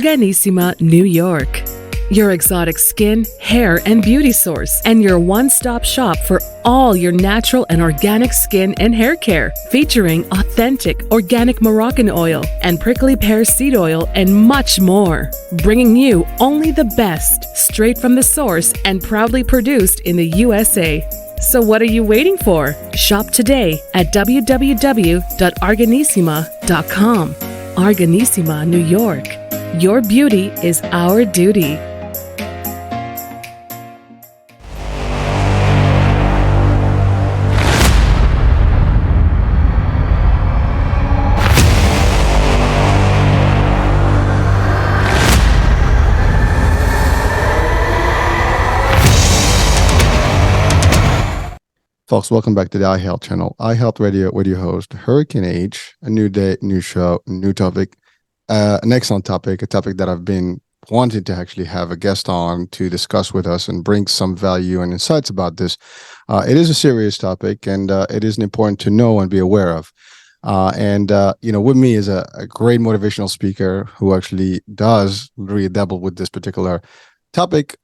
Organissima, New York. Your exotic skin, hair, and beauty source, and your one-stop shop for all your natural and organic skin and hair care, featuring authentic organic Moroccan oil and prickly pear seed oil and much more. Bringing you only the best, straight from the source and proudly produced in the USA. So what are you waiting for? Shop today at www.organissima.com. Organissima, New York. Your beauty is our duty. Folks, welcome back to the iHealth channel, iHealth Radio with your host, Hurricane H. A new day, new show, new topic, an excellent topic, a topic that I've been wanting to actually have a guest on to discuss with us and bring some value and insights about this. It is a serious topic, and it is important to know and be aware of. With me is a great motivational speaker who actually does really dabble with this particular topic,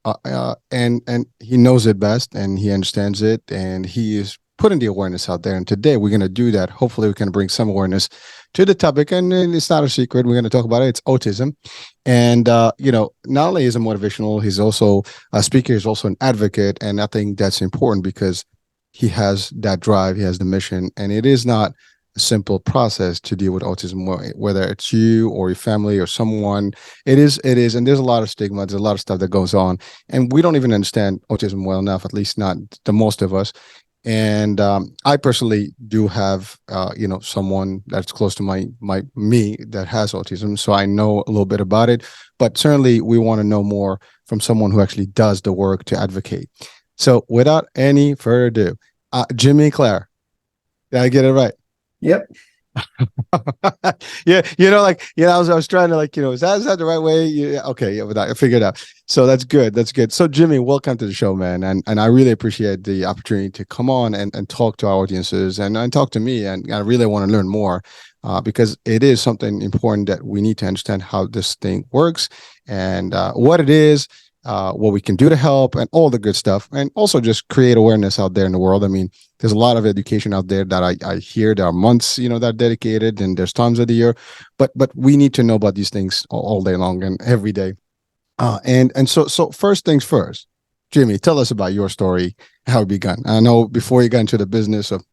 and he knows it best, and he understands it, and he is putting the awareness out there. And today we're going to do that. Hopefully we can bring some awareness to the topic, and it's not a secret. We're going to talk about it. It's autism. And not only is he motivational, he's also a speaker, he's also an advocate. And I think that's important because he has that drive, he has the mission, and it is not a simple process to deal with autism, whether it's you or your family or someone. It is, and there's a lot of stigma, there's a lot of stuff that goes on, and we don't even understand autism well enough, at least not the most of us. And I personally do have, someone that's close to me that has autism, so I know a little bit about it. But certainly, we want to know more from someone who actually does the work to advocate. So, without any further ado, Jimmy Clare, did I get it right? Yep. Yeah, I was trying to is that the right way? Yeah, okay, yeah, but I figured it out. So that's good. That's good. So Jimmy, welcome to the show, man. And I really appreciate the opportunity to come on and talk to our audiences and talk to me. And I really want to learn more because it is something important that we need to understand how this thing works and what it is, what we can do to help, and all the good stuff, and also just create awareness out there in the world. I mean, there's a lot of education out there that I hear. There are months, that are dedicated, and there's times of the year, but we need to know about these things all day long and every day. So first things first, Jimmy, tell us about your story, how it began. I know before you got into the business of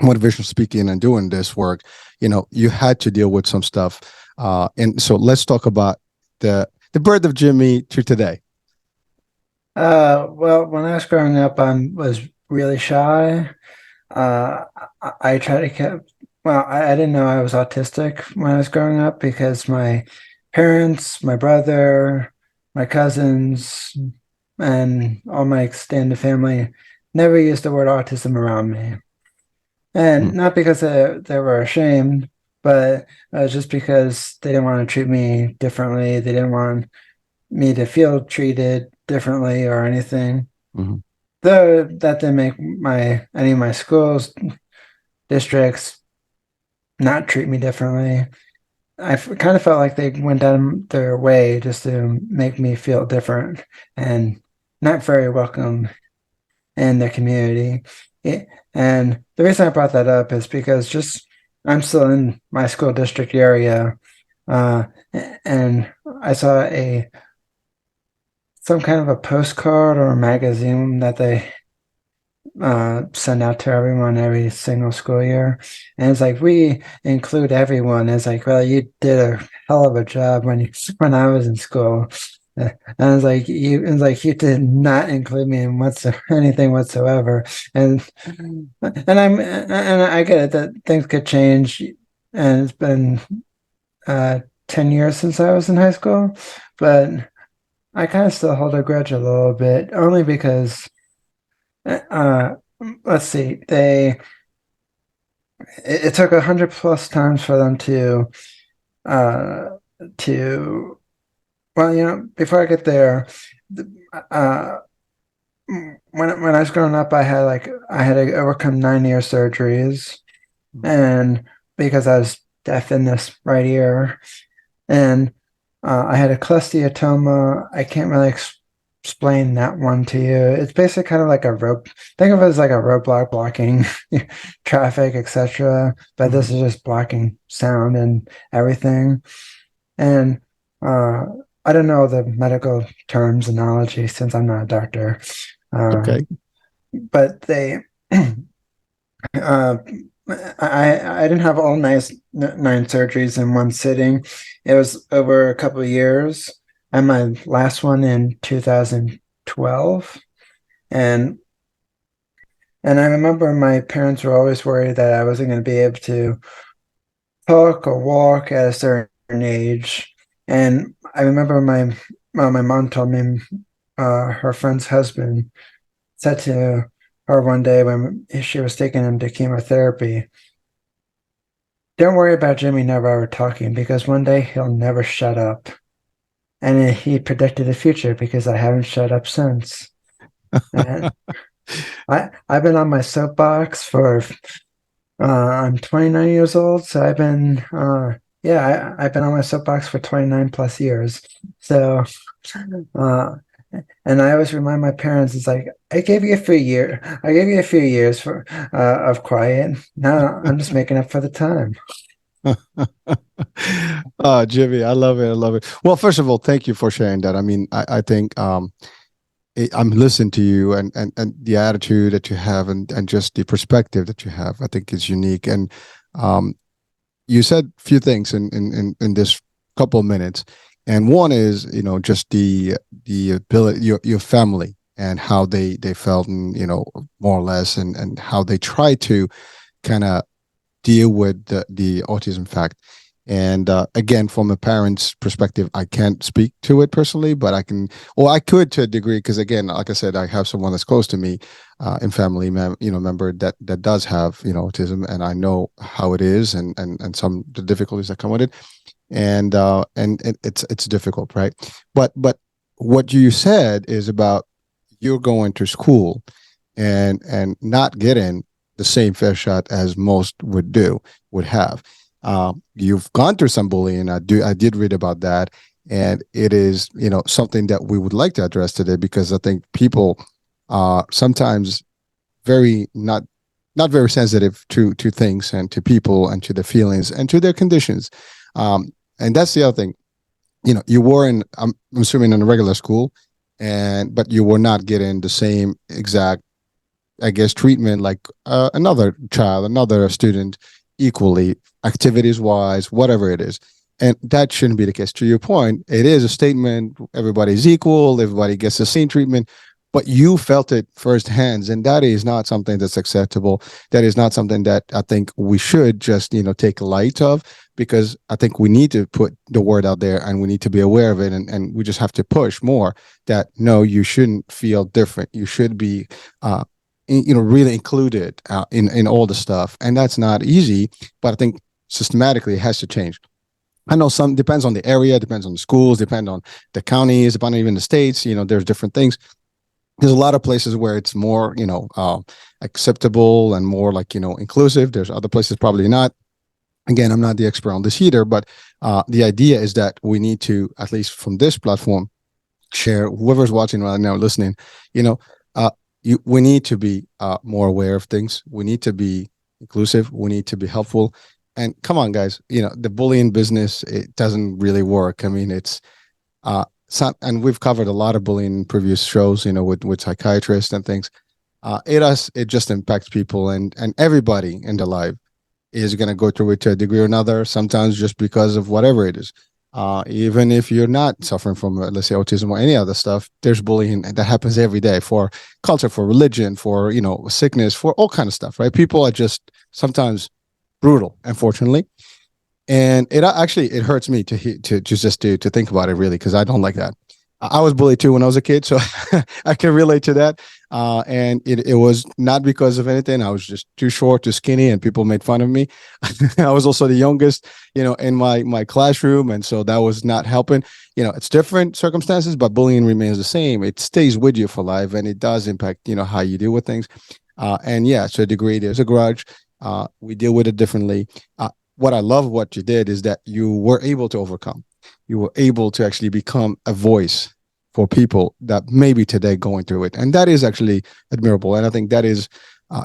motivational speaking and doing this work, you had to deal with some stuff. And so let's talk about the birth of Jimmy to today. Well, when I was growing up, I was really shy. I tried to I didn't know I was autistic when I was growing up because my parents, my brother, my cousins, and all my extended family never used the word autism around me. And not because they were ashamed, but just because they didn't want to treat me differently. They didn't want me to feel treated differently or anything. Mm-hmm. Though that didn't make any of my schools, districts not treat me differently. I kind of felt like they went down their way just to make me feel different and not very welcome in the community. And the reason I brought that up is because I'm still in my school district area, and I saw some kind of a postcard or a magazine that they send out to everyone every single school year. And it's like, we include everyone. It's like, well, you did a hell of a job when I was in school. And it's like you did not include me in anything whatsoever. And I get it that things could change, and it's been 10 years since I was in high school, but I kind of still hold a grudge a little bit, only because, let's see, it took 100+ times for them before I get there, when I was growing up, I had to overcome 9 ear surgeries, and because I was deaf in this right ear, and I had a cholesteatoma. I can't really explain that one to you. It's basically kind of like a rope. Think of it as like a roadblock blocking traffic, etc. But this is just blocking sound and everything. And uh, I don't know the medical terms analogy since I'm not a doctor. Uh, Okay. but they, uh, I didn't have all nine surgeries in one sitting. It was over a couple of years. And my last one in 2012. And and I remember my parents were always worried that I wasn't going to be able to talk or walk at a certain age. And I remember my mom told me her friend's husband said to her one day when she was taking him to chemotherapy, "Don't worry about Jimmy never ever talking because one day he'll never shut up." And he predicted the future because I haven't shut up since. And I've been on my soapbox for I'm 29 years old, so I've been on my soapbox for 29 plus years. So uh, and I always remind my parents, it's like I gave you a few years for of quiet. Now I'm just making up for the time. Jimmy, I love it. I love it. Well, first of all, thank you for sharing that. I mean, I think I'm listening to you and the attitude that you have and just the perspective that you have, I think is unique. And um, you said a few things in this couple of minutes. And one is, just the ability, your family and how they felt and, more or less and how they try to kind of deal with the autism fact. And again, from a parent's perspective, I can't speak to it personally, but I can, or I could to a degree, because again, like I said, I have someone that's close to me in family, member that does have autism, and I know how it is, and some the difficulties that come with it, and it's difficult, right? But what you said is about you're going to school and not getting the same fair shot as most would have. You've gone through some bullying. I did read about that, and it is something that we would like to address today, because I think people are sometimes very not very sensitive to things and to people and to the feelings and to their conditions. And that's the other thing. You were in, I'm assuming, in a regular school, but you were not getting the same exact, I guess, treatment like another child, another student, equally, activities wise, whatever it is. And that shouldn't be the case. To your point, it is a statement. Everybody's equal. Everybody gets the same treatment. But you felt it firsthand, and that is not something that's acceptable. That is not something that I think we should just take light of, because I think we need to put the word out there and we need to be aware of it, and we just have to push more that no, you shouldn't feel different. You should be really included in all the stuff, and that's not easy, but I think systematically it has to change. I know some depends on the area, depends on the schools, depend on the counties, depend on even the states. There's different things. There's a lot of places where it's more acceptable and more like inclusive. There's other places probably not. Again, I'm not the expert on this either, but the idea is that we need to, at least from this platform, share, whoever's watching right now, listening, we need to be more aware of things. We need to be inclusive. We need to be helpful. And come on, guys, the bullying business, it doesn't really work. I mean, it's and we've covered a lot of bullying in previous shows, with psychiatrists and things. It just impacts people, and everybody in their life is going to go through it to a degree or another, sometimes just because of whatever it is. Even if you're not suffering from, let's say, autism or any other stuff, there's bullying that happens every day, for culture, for religion, for, sickness, for all kind of stuff, right? People are just sometimes brutal, unfortunately. And it hurts me to think about it, really, because I don't like that. I was bullied too when I was a kid, so I can relate to that. And it was not because of anything. I was just too short, too skinny, and people made fun of me. I was also the youngest, in my classroom, and so that was not helping. It's different circumstances, but bullying remains the same. It stays with you for life, and it does impact, how you deal with things. And yeah, to a degree, there's a grudge. We deal with it differently. What I love what you did is that you were able to overcome. you were able to actually become a voice for people that maybe today going through it. And that is actually admirable. And I think that is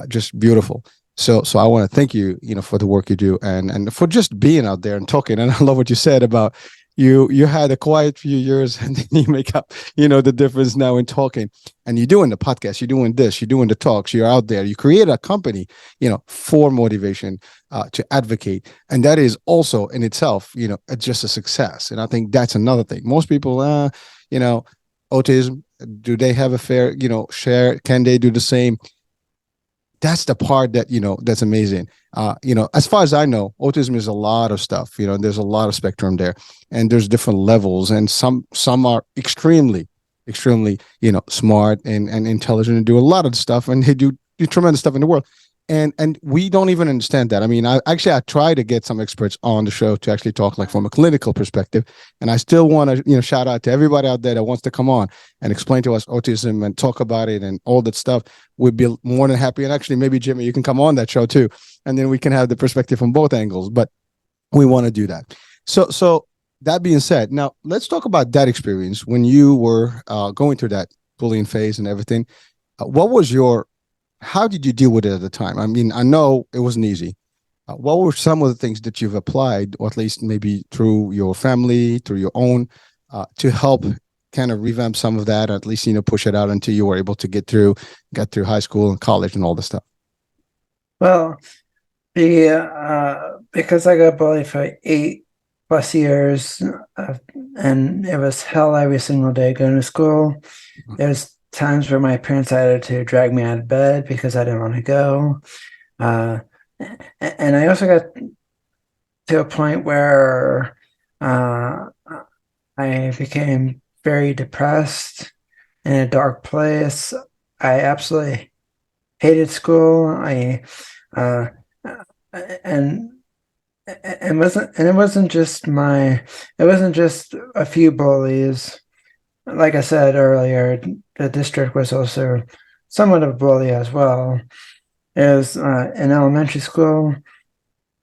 just beautiful. So I want to thank you, for the work you do and for just being out there and talking. And I love what you said about you had a quiet few years and then you make up, the difference now in talking. And you're doing the podcast, you're doing this, you're doing the talks, you're out there, you create a company, for motivation to advocate. And that is also in itself, just a success. And I think that's another thing. Most people, autism, do they have a fair, share? Can they do the same? That's the part that, that's amazing. As far as I know, autism is a lot of stuff, there's a lot of spectrum there and there's different levels, and some are extremely, smart and intelligent and do a lot of stuff, and they do tremendous stuff in the world. And we don't even understand that. I mean, I try to get some experts on the show to actually talk like from a clinical perspective. And I still want to, shout out to everybody out there that wants to come on and explain to us autism and talk about it and all that stuff. We'd be more than happy. And actually, maybe Jimmy, you can come on that show too. And then we can have the perspective from both angles, but we want to do that. So that being said, now let's talk about that experience when you were going through that bullying phase and everything. How did you deal with it at the time? I mean, I know it wasn't easy. What were some of the things that you've applied, or at least maybe through your family, through your own, to help kind of revamp some of that, or at least, push it out until you were able to get through high school and college and all the stuff? Well, because I got bullied for 8+ years, and it was hell every single day going to school. There's times where my parents had to drag me out of bed because I didn't want to go. And I also got to a point where I became very depressed, in a dark place. I absolutely hated school. And it wasn't just a few bullies. Like I said earlier, the district was also somewhat of a bully as well. It was in elementary school.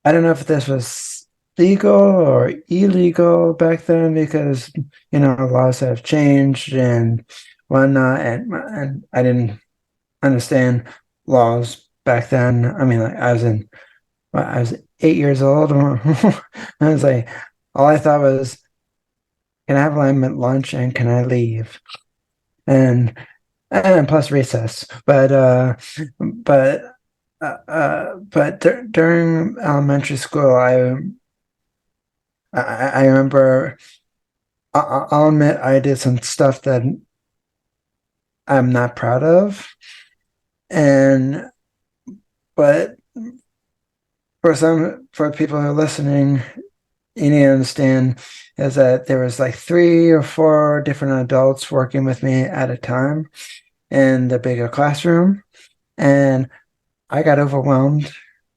I don't know if this was legal or illegal back then, because, laws have changed and whatnot. And I didn't understand laws back then. I mean, like, I was 8 years old. I was like, all I thought was, can I have lunch and can I leave? And plus recess. But during elementary school, I remember, I'll admit I did some stuff that I'm not proud of, but for people who are listening, you need to understand is that there was like 3 or 4 different adults working with me at a time in the bigger classroom. And I got overwhelmed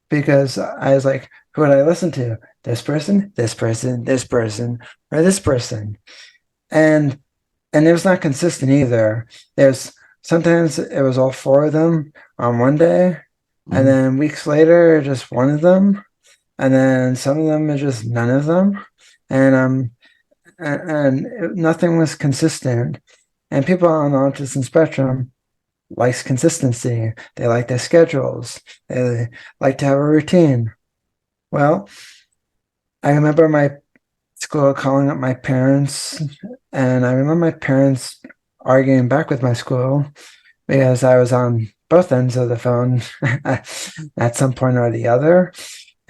because I was like, who would I listen to? This person, this person, this person, or this person. And it was not consistent either. Sometimes it was all 4 of them on one day, and then weeks later, just one of them. And then some of them are just none of them, and nothing was consistent. And people on the autism spectrum likes consistency. They like their schedules. They like to have a routine. Well, I remember my school calling up my parents, and I remember my parents arguing back with my school because I was on both ends of the phone at some point or the other.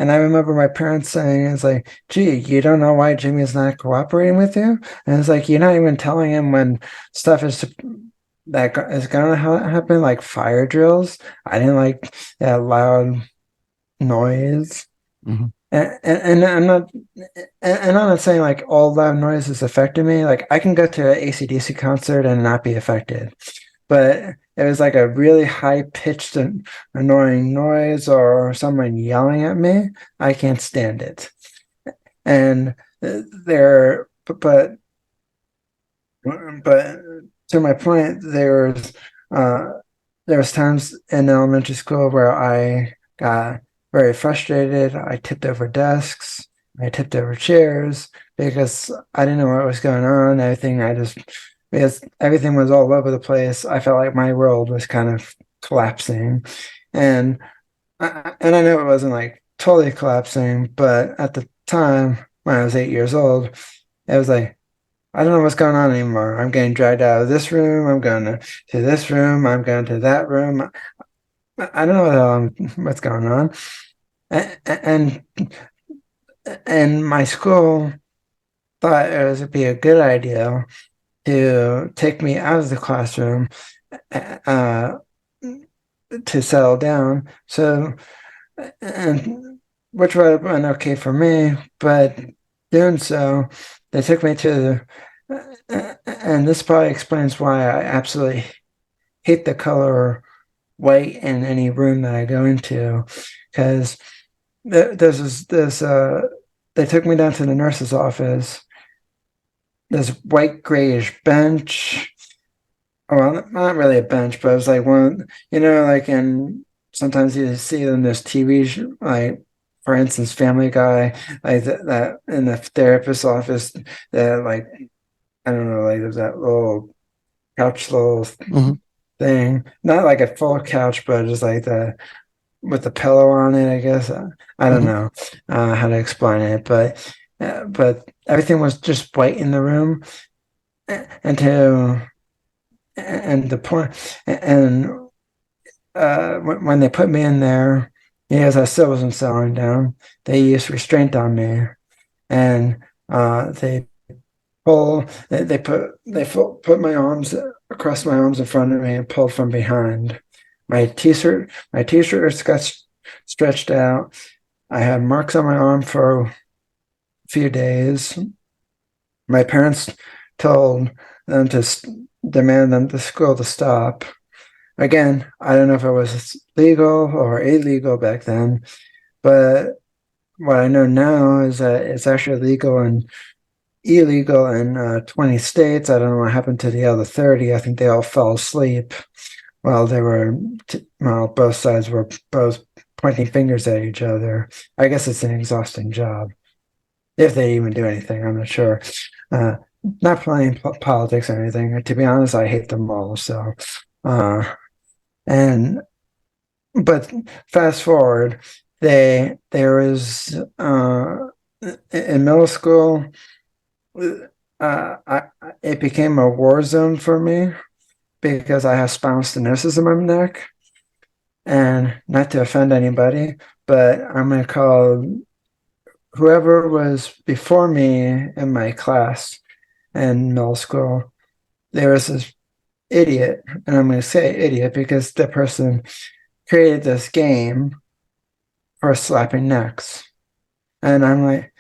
And I remember my parents saying, it's like, gee, you don't know why Jimmy's not cooperating with you? And it's like, you're not even telling him when stuff is going to happen, like fire drills. I didn't like that loud noise. And I'm not saying like all loud noise is affecting me. Like, I can go to an AC/DC concert and not be affected. But it was like a really high-pitched and annoying noise or someone yelling at me. I can't stand it. And but to my point, there was times in elementary school where I got very frustrated. I tipped over desks. I tipped over chairs because I didn't know what was going on. Because everything was all over the place. I felt like my world was kind of collapsing. And and I know it wasn't like totally collapsing, but at the time when I was 8 years old, it was like, I don't know what's going on anymore. I'm getting dragged out of this room. I'm going to this room. I'm going to that room. I don't know what's going on. And my school thought it would be a good idea to take me out of the classroom uh, to settle down. So, and which would have been okay for me, but doing so, they took me to and this probably explains why I absolutely hate the color white in any room that I go into, because they took me down to the nurse's office. This white grayish bench. Well, not really a bench, but it was like one, like in sometimes you see in this TV, like for instance, Family Guy, like that in the therapist's office, that like I don't know, like there's that little couch, little thing, not like a full couch, but just like the with the pillow on it, I guess. I don't know how to explain it, but everything was just white in the room, and the point, and when they put me in there, yes, I still wasn't settling down. They used restraint on me, and they put my arms across my arms in front of me and pulled from behind. My t-shirt got stretched out. I had marks on my arm for a few days. My parents told them to demand them the school to stop. Again, I don't know if it was legal or illegal back then, but what I know now is that it's actually legal and illegal in 20 states. I don't know what happened to the other 30. I think they all fell asleep while both sides were both pointing fingers at each other. I guess it's an exhausting job. If they even do anything, I'm not sure. Not playing politics or anything. To be honest, I hate them all. So, but fast forward, there was in middle school, it became a war zone for me because I have spinal stenosis in my neck. And not to offend anybody, but I'm going to call whoever was before me in my class in middle school. There was this idiot, and I'm going to say idiot because the person created this game for slapping necks. And I'm like,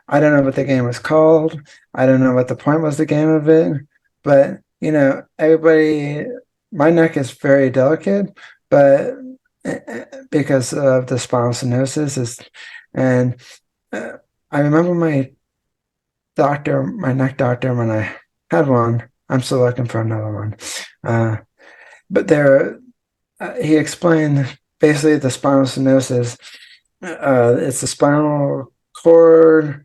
I don't know what the game was called. I don't know what the point was the game of it. But, everybody, my neck is very delicate, but because of the spinal stenosis and I remember my neck doctor, when I had one. I'm still looking for another one. But he explained basically the spinal stenosis. It's the spinal cord.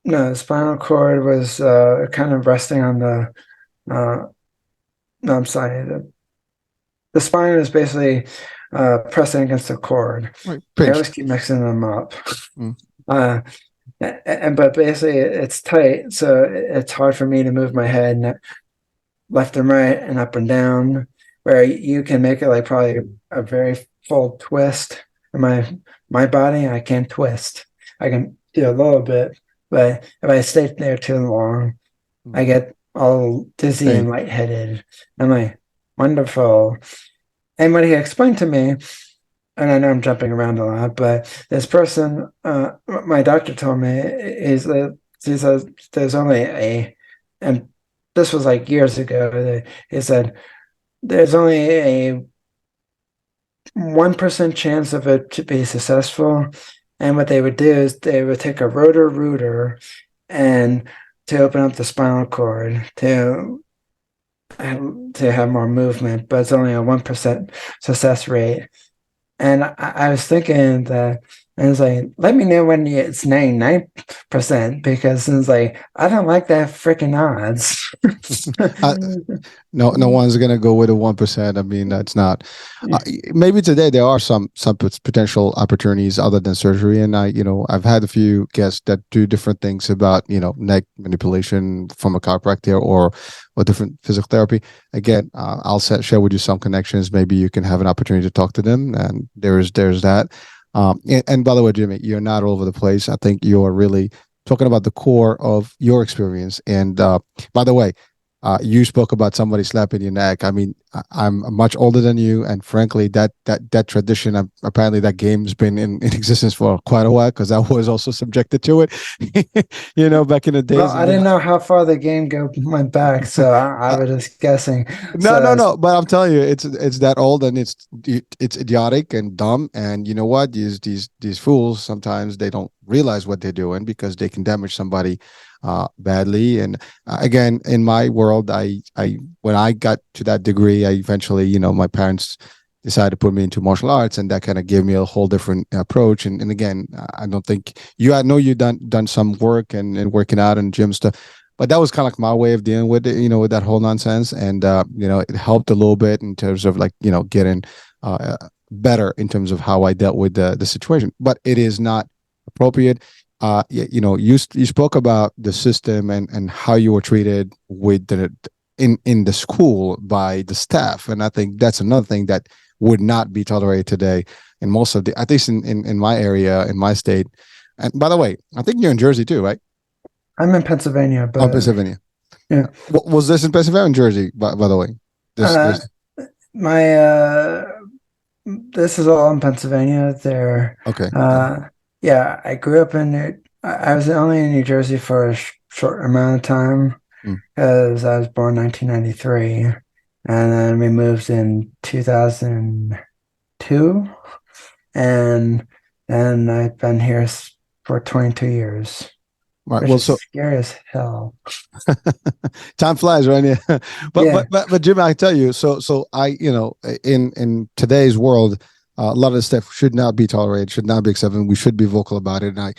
No, the spinal cord was kind of resting on the. No, I'm sorry. The spine is basically pressing against the cord. Right. I always keep mixing them up. But basically it's tight, so it's hard for me to move my head left and right and up and down, where you can make it like probably a very full twist. In my body, I can't twist. I can do a little bit, but if I stay there too long, I get all dizzy and lightheaded. I'm like, wonderful. And what he explained to me, and I know I'm jumping around a lot, but this person, my doctor told me, he says there's only and this was like years ago, he said, there's only a 1% chance of it to be successful. And what they would do is they would take a rotor rooter and to open up the spinal cord to have more movement, but it's only a 1% success rate. And I was thinking that And it's like, let me know when it's 99%, because it's like, I don't like that freaking odds. Uh, no one's gonna go with a 1%. I mean, that's not. Maybe today there are some potential opportunities other than surgery, and I've had a few guests that do different things about neck manipulation from a chiropractor or different physical therapy. Again, I'll share with you some connections. Maybe you can have an opportunity to talk to them, and there's that. And by the way, Jimmy, you're not all over the place. I think you're really talking about the core of your experience. And by the way, you spoke about somebody slapping your neck. I mean, I'm much older than you, and frankly, that tradition, apparently, that game's been in existence for quite a while because I was also subjected to it. Back in the days. Well, I didn't know how far the game went back, so I was just guessing. No. But I'm telling you, it's that old, and it's idiotic and dumb. And you know what? These fools, sometimes they don't realize what they're doing because they can damage somebody badly. And again, in my world, I when I got to that degree, I eventually, my parents decided to put me into martial arts, and that kind of gave me a whole different approach. And again, I don't think I know you done some work and working out and gym stuff, but that was kind of like my way of dealing with it, with that whole nonsense. And it helped a little bit in terms of like getting better in terms of how I dealt with the situation. But it is not appropriate. You spoke about the system and how you were treated with in the school by the staff, and I think that's another thing that would not be tolerated today in most of at least in my area, in my state. And by the way, I think you're in Jersey too, right? I'm in Pennsylvania, but Pennsylvania. yeah. Was this in Pennsylvania or in Jersey, by the way? This this is all in Pennsylvania. There. Okay. Yeah, I grew up in I was only in New Jersey for a short amount of time because I was born 1993, and then we moved in 2002, and I've been here for 22 years. Right. Which Well, is so scary as hell. time flies, right? Yeah. Yeah. but Jim, I tell you, so I, in today's world, a lot of this stuff should not be tolerated, should not be accepted. We should be vocal about it. And I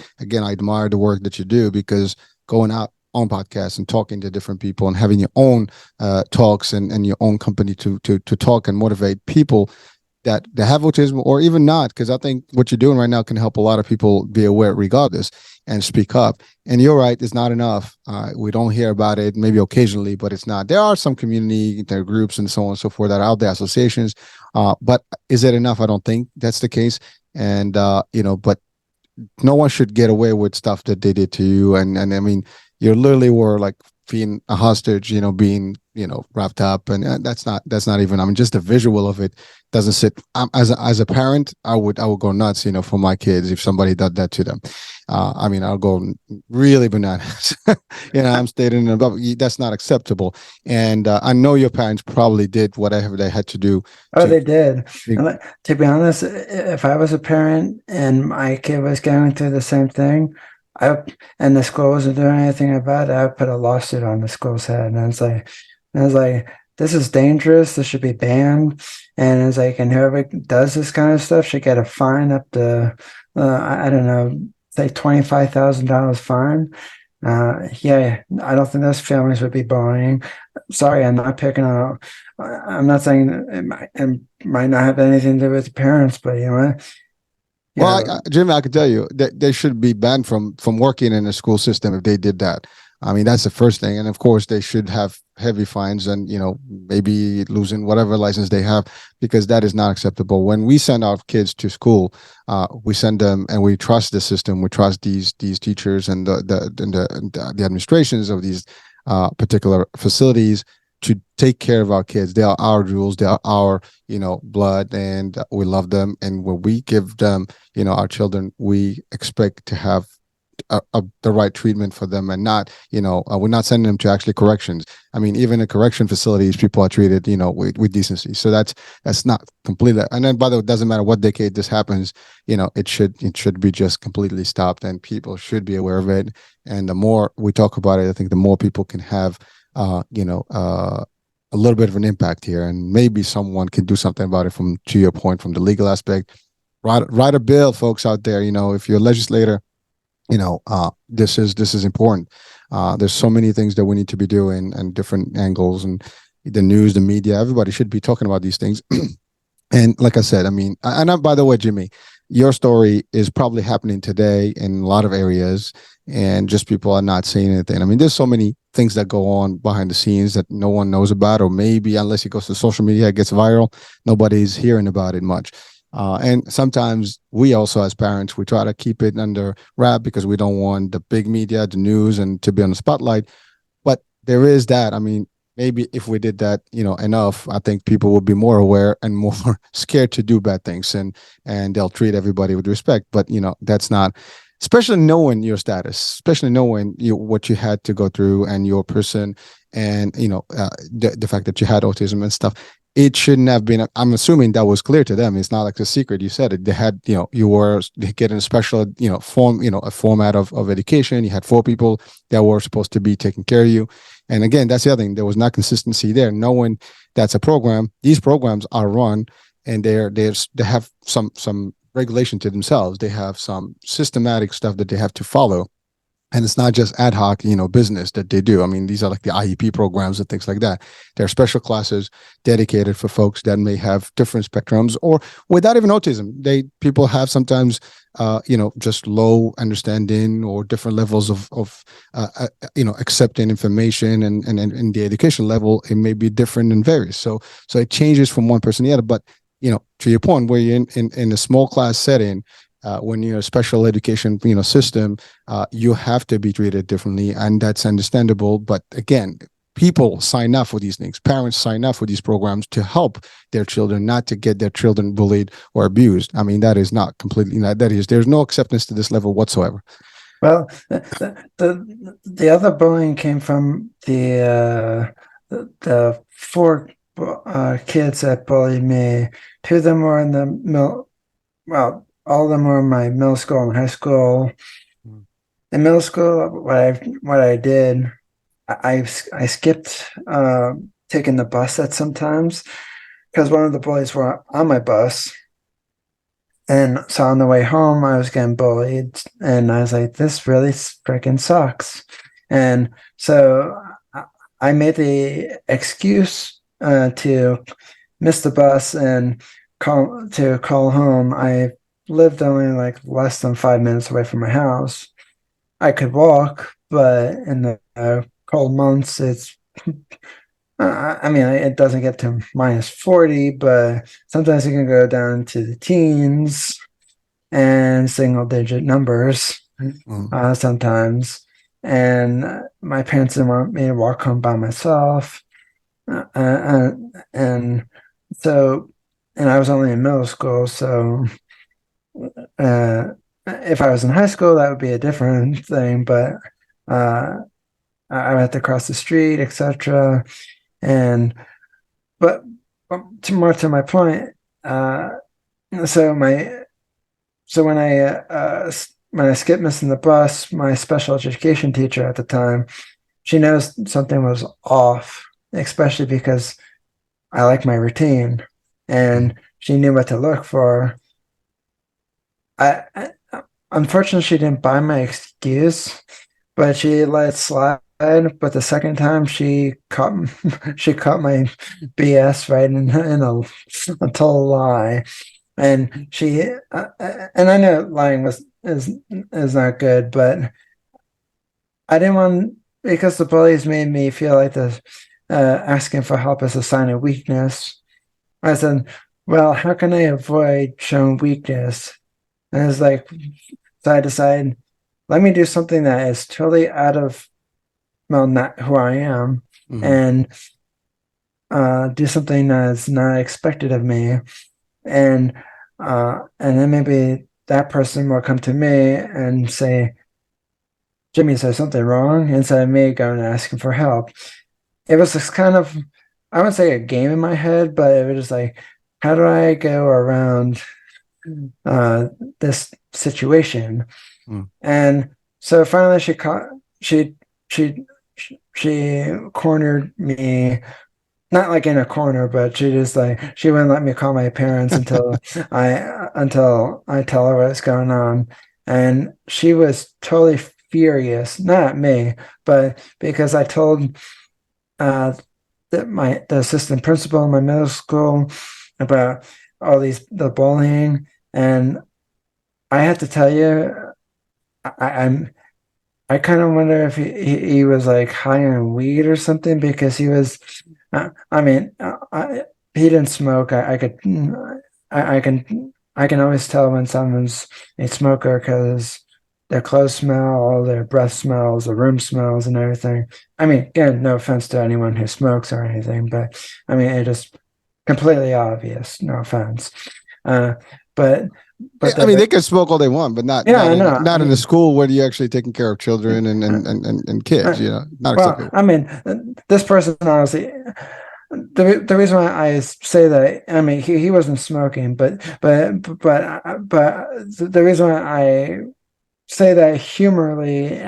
admire the work that you do, because going out on podcasts and talking to different people and having your own talks and your own company to talk and motivate people that have autism or even not, because I think what you're doing right now can help a lot of people be aware regardless and speak up. And you're right, it's not enough. We don't hear about it, maybe occasionally, but it's not. There are some community groups and so on and so forth that are out there, associations, but is it enough? I don't think that's the case. And but no one should get away with stuff that they did to you. And I mean, you literally were like being a hostage, being wrapped up, and that's not even. I mean, just the visual of it doesn't sit. As a parent, I would go nuts, for my kids if somebody did that to them. I mean, I'll go really bananas. I'm stating above. That's not acceptable. And I know your parents probably did whatever they had to do. Oh, they did. And to be honest, if I was a parent and my kid was going through the same thing, and the school wasn't doing anything about it, I would put a lawsuit on the school's head. And I was like, this is dangerous. This should be banned. And it's like, and whoever does this kind of stuff should get a fine up to, I don't know, say $25,000 fine. Yeah, I don't think those families would be bullying. Sorry, I'm not picking on. I'm not saying it might not have anything to do with the parents, but Well, Jimmy, I can tell you that they should be banned from working in the school system if they did that. I mean, that's the first thing. And of course, they should have heavy fines and, maybe losing whatever license they have, because that is not acceptable. When we send our kids to school, we send them and we trust the system. We trust these teachers and the administrations of these particular facilities to take care of our kids. They are our jewels. They are our, blood, and we love them. And when we give them, our children, we expect to have the right treatment for them, and not, we're not sending them to actually corrections. I mean, even in correction facilities, people are treated, with decency. So that's not completely. And then, by the way, it doesn't matter what decade this happens, it should be just completely stopped, and people should be aware of it. And the more we talk about it, I think the more people can have, a little bit of an impact here, and maybe someone can do something about it to your point, from the legal aspect, write a bill, folks out there. If you're a legislator, this is important. There's so many things that we need to be doing and different angles, and the news, the media, everybody should be talking about these things. And like I said, I mean, and by the way, Jimmy, your story is probably happening today in a lot of areas, and just people are not saying anything. I mean, there's so many things that go on behind the scenes that no one knows about, or maybe unless it goes to social media, it gets viral, nobody's hearing about it much. And sometimes we also, as parents, we try to keep it under wrap because we don't want the big media, the news, and to be on the spotlight. But there is that. I mean, maybe if we did that, enough, I think people would be more aware and more scared to do bad things, and they'll treat everybody with respect. But that's not, especially knowing your status, especially knowing what you had to go through and your person, and the fact that you had autism and stuff. It shouldn't have been. I'm assuming that was clear to them. It's not like a secret. You said it. They had, you were getting a special, form, a format of education. You had 4 people that were supposed to be taking care of you. And again, that's the other thing. There was not consistency there. Knowing that's a program. These programs are run, and they have some regulation to themselves. They have some systematic stuff that they have to follow. And it's not just ad hoc, business that they do. I mean, these are like the IEP programs and things like that. There are special classes dedicated for folks that may have different spectrums or without even autism. People have sometimes, just low understanding or different levels of accepting information, and in the education level, it may be different and varies. So it changes from one person to the other. But, to your point, where you're in a small class setting, when you're a special education system, you have to be treated differently, and that's understandable. But again, people sign up for these things. Parents sign up for these programs to help their children, not to get their children bullied or abused. I mean, that is not completely, there's no acceptance to this level whatsoever. Well, the other bullying came from the 4 kids that bullied me. 2 of them were in the all of them were in my middle school and high school. In middle school, what I did, I skipped taking the bus at sometimes, because one of the bullies were on my bus. And so on the way home, I was getting bullied, and I was like, this really freaking sucks. And so I made the excuse to miss the bus and call home. I lived only like less than 5 minutes away from my house. I could walk, but in the cold months, it's I mean, it doesn't get to -40, but sometimes it can go down to the teens and single-digit numbers sometimes. And my parents didn't want me to walk home by myself, and so, and I was only in middle school, so if I was in high school, that would be a different thing. But I would have to cross the street, etc. And but more to my point, so when I skipped missing the bus, my special education teacher at the time, she noticed something was off, especially because I like my routine, and she knew what to look for. I unfortunately, she didn't buy my excuse, but she let it slide. But the second time, she caught my BS right in a total lie. And and I know lying is not good, but I didn't want, because the bullies made me feel like asking for help is a sign of weakness. I said, well, how can I avoid showing weakness? And it's like, so I decided, let me do something that is totally out of, well, not who I am, and do something that's not expected of me. And then maybe that person will come to me and say, Jimmy, is there something wrong? Instead of me going and asking for help. It was this kind of, I wouldn't say a game in my head, but it was just like, how do I go around this situation? And so finally she cornered me not like in a corner, but she just like she wouldn't let me call my parents until I tell her what's going on. And she was totally furious, not at me, but because I told the assistant principal in my middle school about all the bullying, and I have to tell you, I'm I kind of wonder if he was like high on weed or something because he was. I mean, he didn't smoke. I can always tell when someone's a smoker because their clothes smell, all their breath smells, the room smells, and everything. I mean, again, no offense to anyone who smokes or anything, but I mean, it is completely obvious. No offense, uh, but Yeah, but I mean, the they can smoke all they want, but yeah, I know. I not in a mean, school where you're actually taking care of children and kids. uh, You know, not well, acceptable. I mean, this person honestly. The reason why I say that, I mean, he wasn't smoking, but the reason why I say that humorly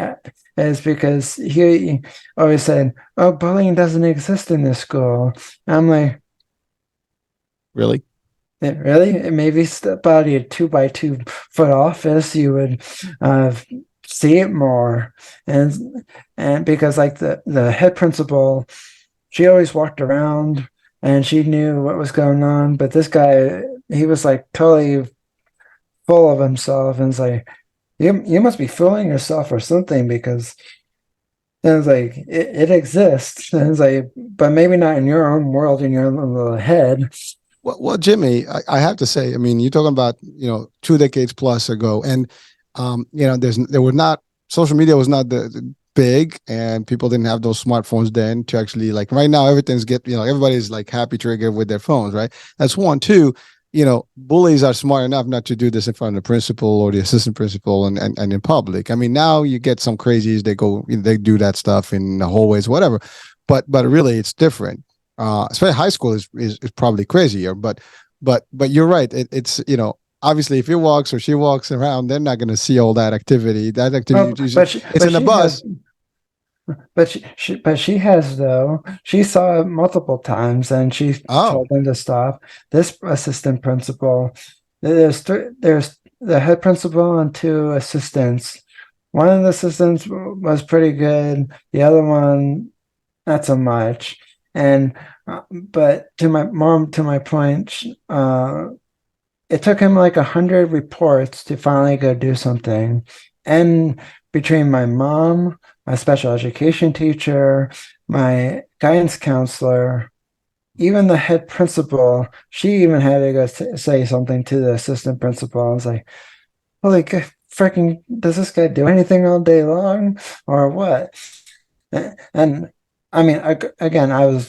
is because he always said, "Oh, bullying doesn't exist in this school." I'm like, Really? really? Maybe step out of your 2 by 2 foot office, you would uh, see it more, and because like the head principal. She always walked around and she knew what was going on. But this guy, he was like totally full of himself, and it's like, you must be fooling yourself or something because and it's like it exists. And it's like, but maybe not in your own world, in your own little head. Well, Jimmy, I have to say, I mean, you're talking about 2 decades plus ago, and there were not social media was not the big, and people didn't have those smartphones then to actually like right now everything's everybody's like happy trigger with their phones, right? That's one. Two, bullies are smart enough not to do this in front of the principal or the assistant principal and in public. I mean, now you get some crazies, they do that stuff in the hallways, whatever, but really it's different. Especially high school is probably crazier, but you're right. It's obviously if he walks or she walks around, they're not going to see all that activity. That Well, activity, it's but in the she has bus. but she has though. She saw it multiple times and she Oh, told them to stop. This assistant principal, there's the head principal and 2 assistants. One of the assistants was pretty good. The other one, not so much. And but to my point, it took him like 100 reports to finally go do something. And between my mom, my special education teacher, my guidance counselor, even the head principal, she even had to go say something to the assistant principal. I was like, holy freaking, does this guy do anything all day long or what? And I mean, again, uh,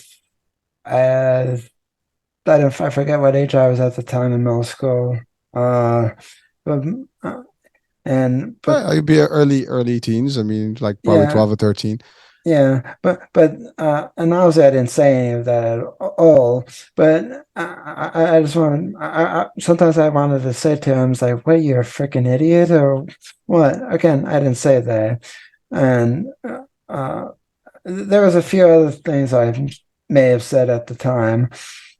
I forget what age I was at the time in middle school. Uh, but uh, but I'd be early teens. I mean, like probably yeah, 12 or 13. yeah, and obviously I didn't say any of that at all. But I just want sometimes I wanted to say to him, "It's like, wait, you're a freaking idiot or what?" Again, I didn't say that, and uh, there was a few other things I may have said at the time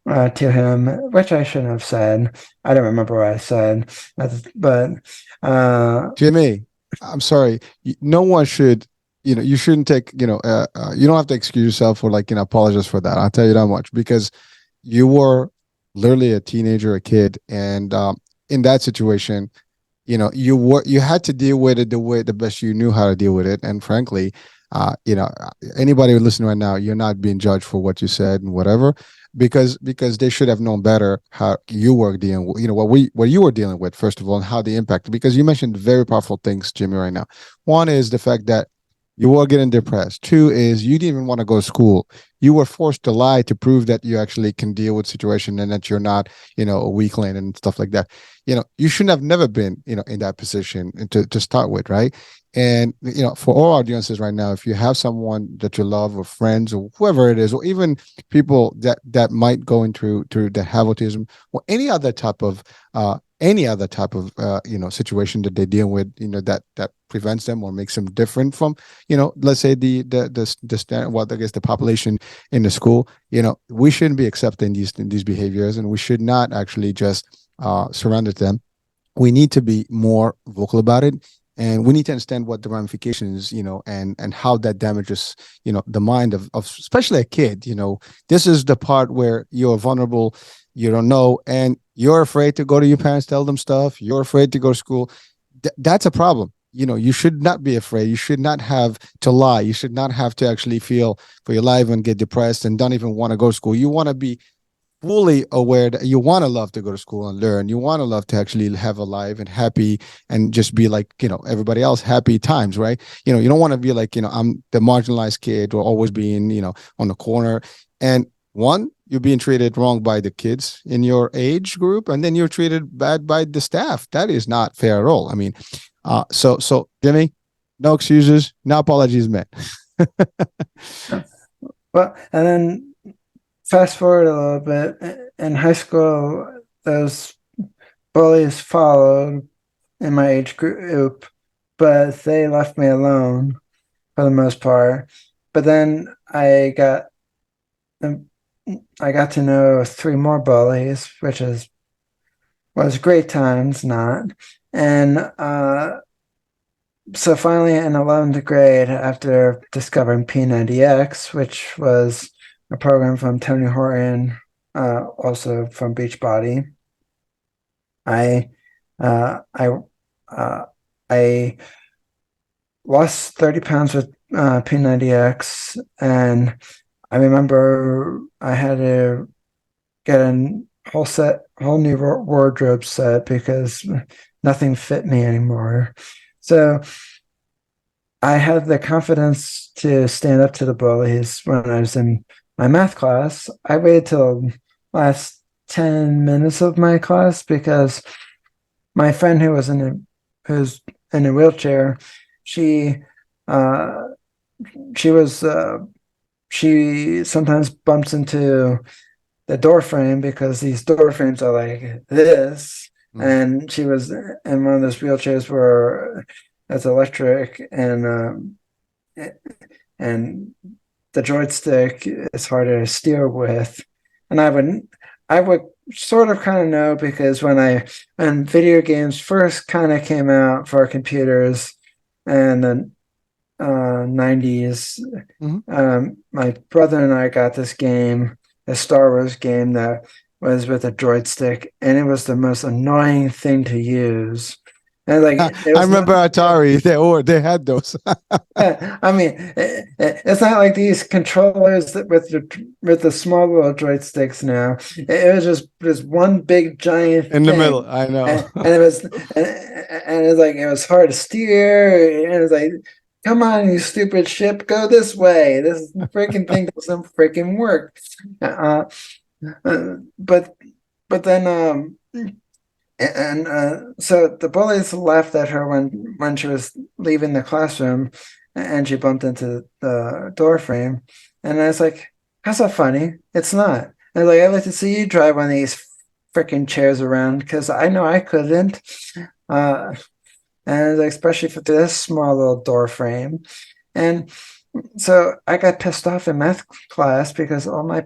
to him, which I shouldn't have said. I don't remember what I said, but Jimmy, I'm sorry. No one should, you shouldn't take, you don't have to excuse yourself or like, apologize for that. I'll tell you that much because you were literally a teenager, a kid. And in that situation, you had to deal with it the best you knew how to deal with it. And frankly, anybody listening right now, you're not being judged for what you said and whatever, because they should have known better how you were dealing with, what you were dealing with, first of all, and how they impacted. Because you mentioned very powerful things, Jimmy, right now. One is the fact that you were getting depressed. Two is you didn't even want to go to school. You were forced to lie to prove that you actually can deal with situation and that you're not, a weakling and stuff like that. You shouldn't have never been, in that position to start with, right? And for all audiences right now, if you have someone that you love or friends or whoever it is, or even people that might go into that have autism or any other type of any other type of situation that they deal with, that prevents them or makes them different from, let's say the standard, what I guess the population in the school. We shouldn't be accepting these behaviors, and we should not actually just surrender to them. We need to be more vocal about it, and we need to understand what the ramifications, and how that damages, the mind of especially a kid. This is the part where you're vulnerable, you don't know, and you're afraid to go to your parents, tell them stuff, you're afraid to go to school. That's a problem. You should not be afraid. You should not have to lie. You should not have to actually feel for your life and get depressed and don't even want to go to school. You want to be fully aware that you want to love to go to school and learn. You want to love to actually have a life and happy and just be like, everybody else, happy times, right? You don't want to be like, I'm the marginalized kid or always being, on the corner. And one, you're being treated wrong by the kids in your age group, and then you're treated bad by the staff. That is not fair at all. I mean, so Jimmy, no excuses, no apologies meant. Well, and then fast forward a little bit. In high school, those bullies followed in my age group, but they left me alone for the most part. But then I got to know 3 more bullies, which was great times, not. And so finally in 11th grade, after discovering P90X, which was a program from Tony Horton, also from Beachbody, I lost 30 pounds with P90X, and I remember I had to get a whole new wardrobe set because nothing fit me anymore. So I had the confidence to stand up to the bullies when I was in my math class. I waited till last 10 minutes of my class because my friend who's in a wheelchair, she sometimes bumps into the door frame because these door frames are like this. And she was in one of those wheelchairs where it's electric, and the joystick is harder to steer with. And I would sort of kind of know because when video games first kind of came out for computers and then 90s. My brother and I got this game, a Star Wars game that was with a joystick, and it was the most annoying thing to use. And like, I remember Atari; they had those. I mean, it's not like these controllers with the small little joysticks now. It was just one big giant in the middle. I know, and it was like it was hard to steer, and it was like, come on, you stupid ship, go this way. This freaking thing doesn't freaking work. But then so the bullies laughed at her when she was leaving the classroom, and she bumped into the door frame. And I was like, how's that funny? It's not. And like, I'd like to see you drive one of these freaking chairs around because I know I couldn't. And especially for this small little door frame. And so I got pissed off in math class because all my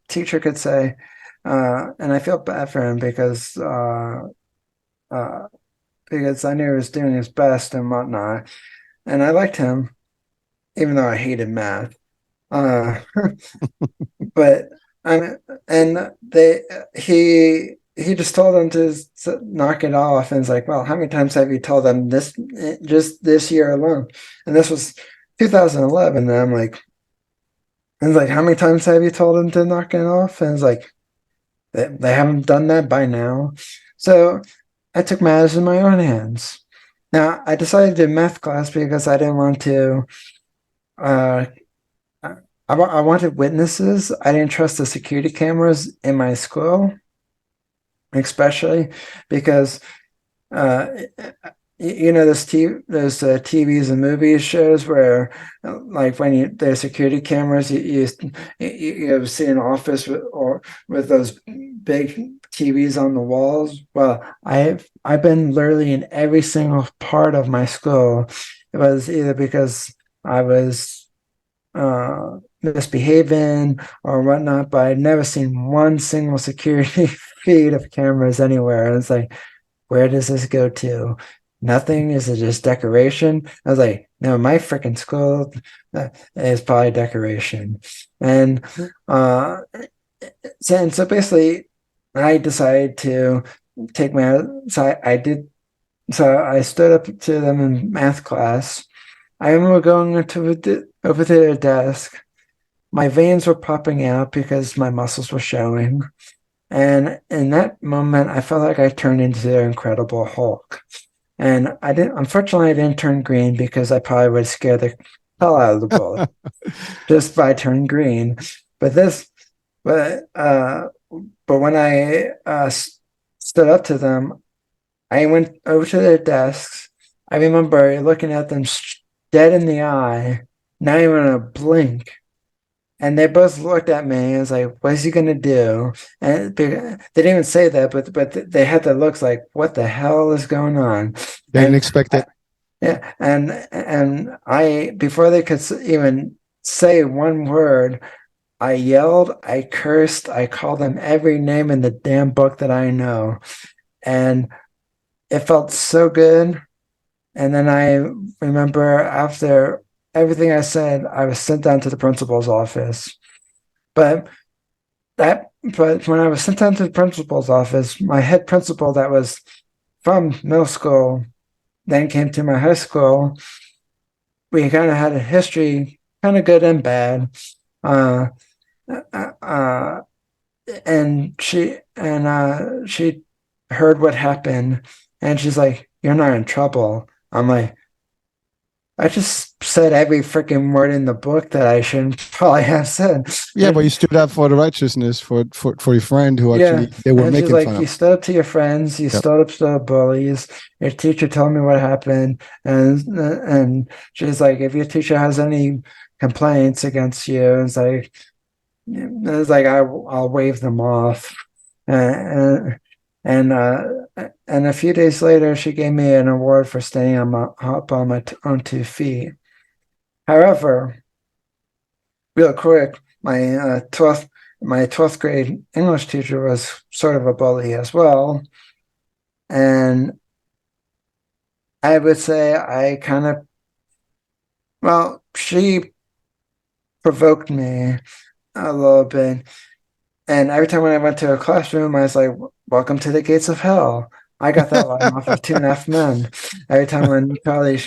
teacher could say, and I feel bad for him because I knew he was doing his best and whatnot. And I liked him, even though I hated math. But he just told them to knock it off, and it's like, well, how many times have you told them this just this year alone? And this was 2011, and I'm like, how many times have you told them to knock it off? And it's like, they haven't done that by now. So I took matters in my own hands. Now I decided to do math class because I didn't want to. I wanted witnesses. I didn't trust the security cameras in my school, especially because those TVs and movies shows where like when there's security cameras, you see an office with those big TVs on the walls. Well, I've been literally in every single part of my school. It was either because I was misbehaving or whatnot, but I'd never seen one single security feed of cameras anywhere. And it's like, where does this go to? Nothing? Is it just decoration? I was like, no, my freaking school is probably decoration. And so basically, I decided to take my, so I stood up to them in math class. I remember going over to their desk. My veins were popping out because my muscles were showing. And in that moment, I felt like I turned into the Incredible Hulk. And unfortunately, I didn't turn green because I probably would scare the hell out of the bullet just by turning green. But when I stood up to them, I went over to their desks. I remember looking at them dead in the eye, not even a blink. And they both looked at me and was like, "What is he gonna do?" And they didn't even say that, but they had the looks like, "What the hell is going on?" They didn't expect it. Yeah, and I, before they could even say one word, I yelled, I cursed, I called them every name in the damn book that I know, and it felt so good. And then I remember after everything I said, I was sent down to the principal's office. But when I was sent down to the principal's office, my head principal that was from middle school then came to my high school. We kind of had a history, kind of good and bad. And she heard what happened, and she's like, "You're not in trouble." I'm like, I just said every freaking word in the book that I shouldn't probably have said. Yeah, but you stood up for the righteousness for your friend who actually they were making like, fun you of. stood up to your friends, you stood up to the bullies. Your teacher told me what happened, and she's like, if your teacher has any complaints against you, it's like I'll wave them off. And and a few days later, she gave me an award for staying up on my own 2 feet. However, real quick, my 12th grade English teacher was sort of a bully as well, and I would say I kind of, well, she provoked me a little bit. And every time when I went to a classroom, I was like, "Welcome to the gates of hell." I got that line off of 2.5 Men. Every time when Charlie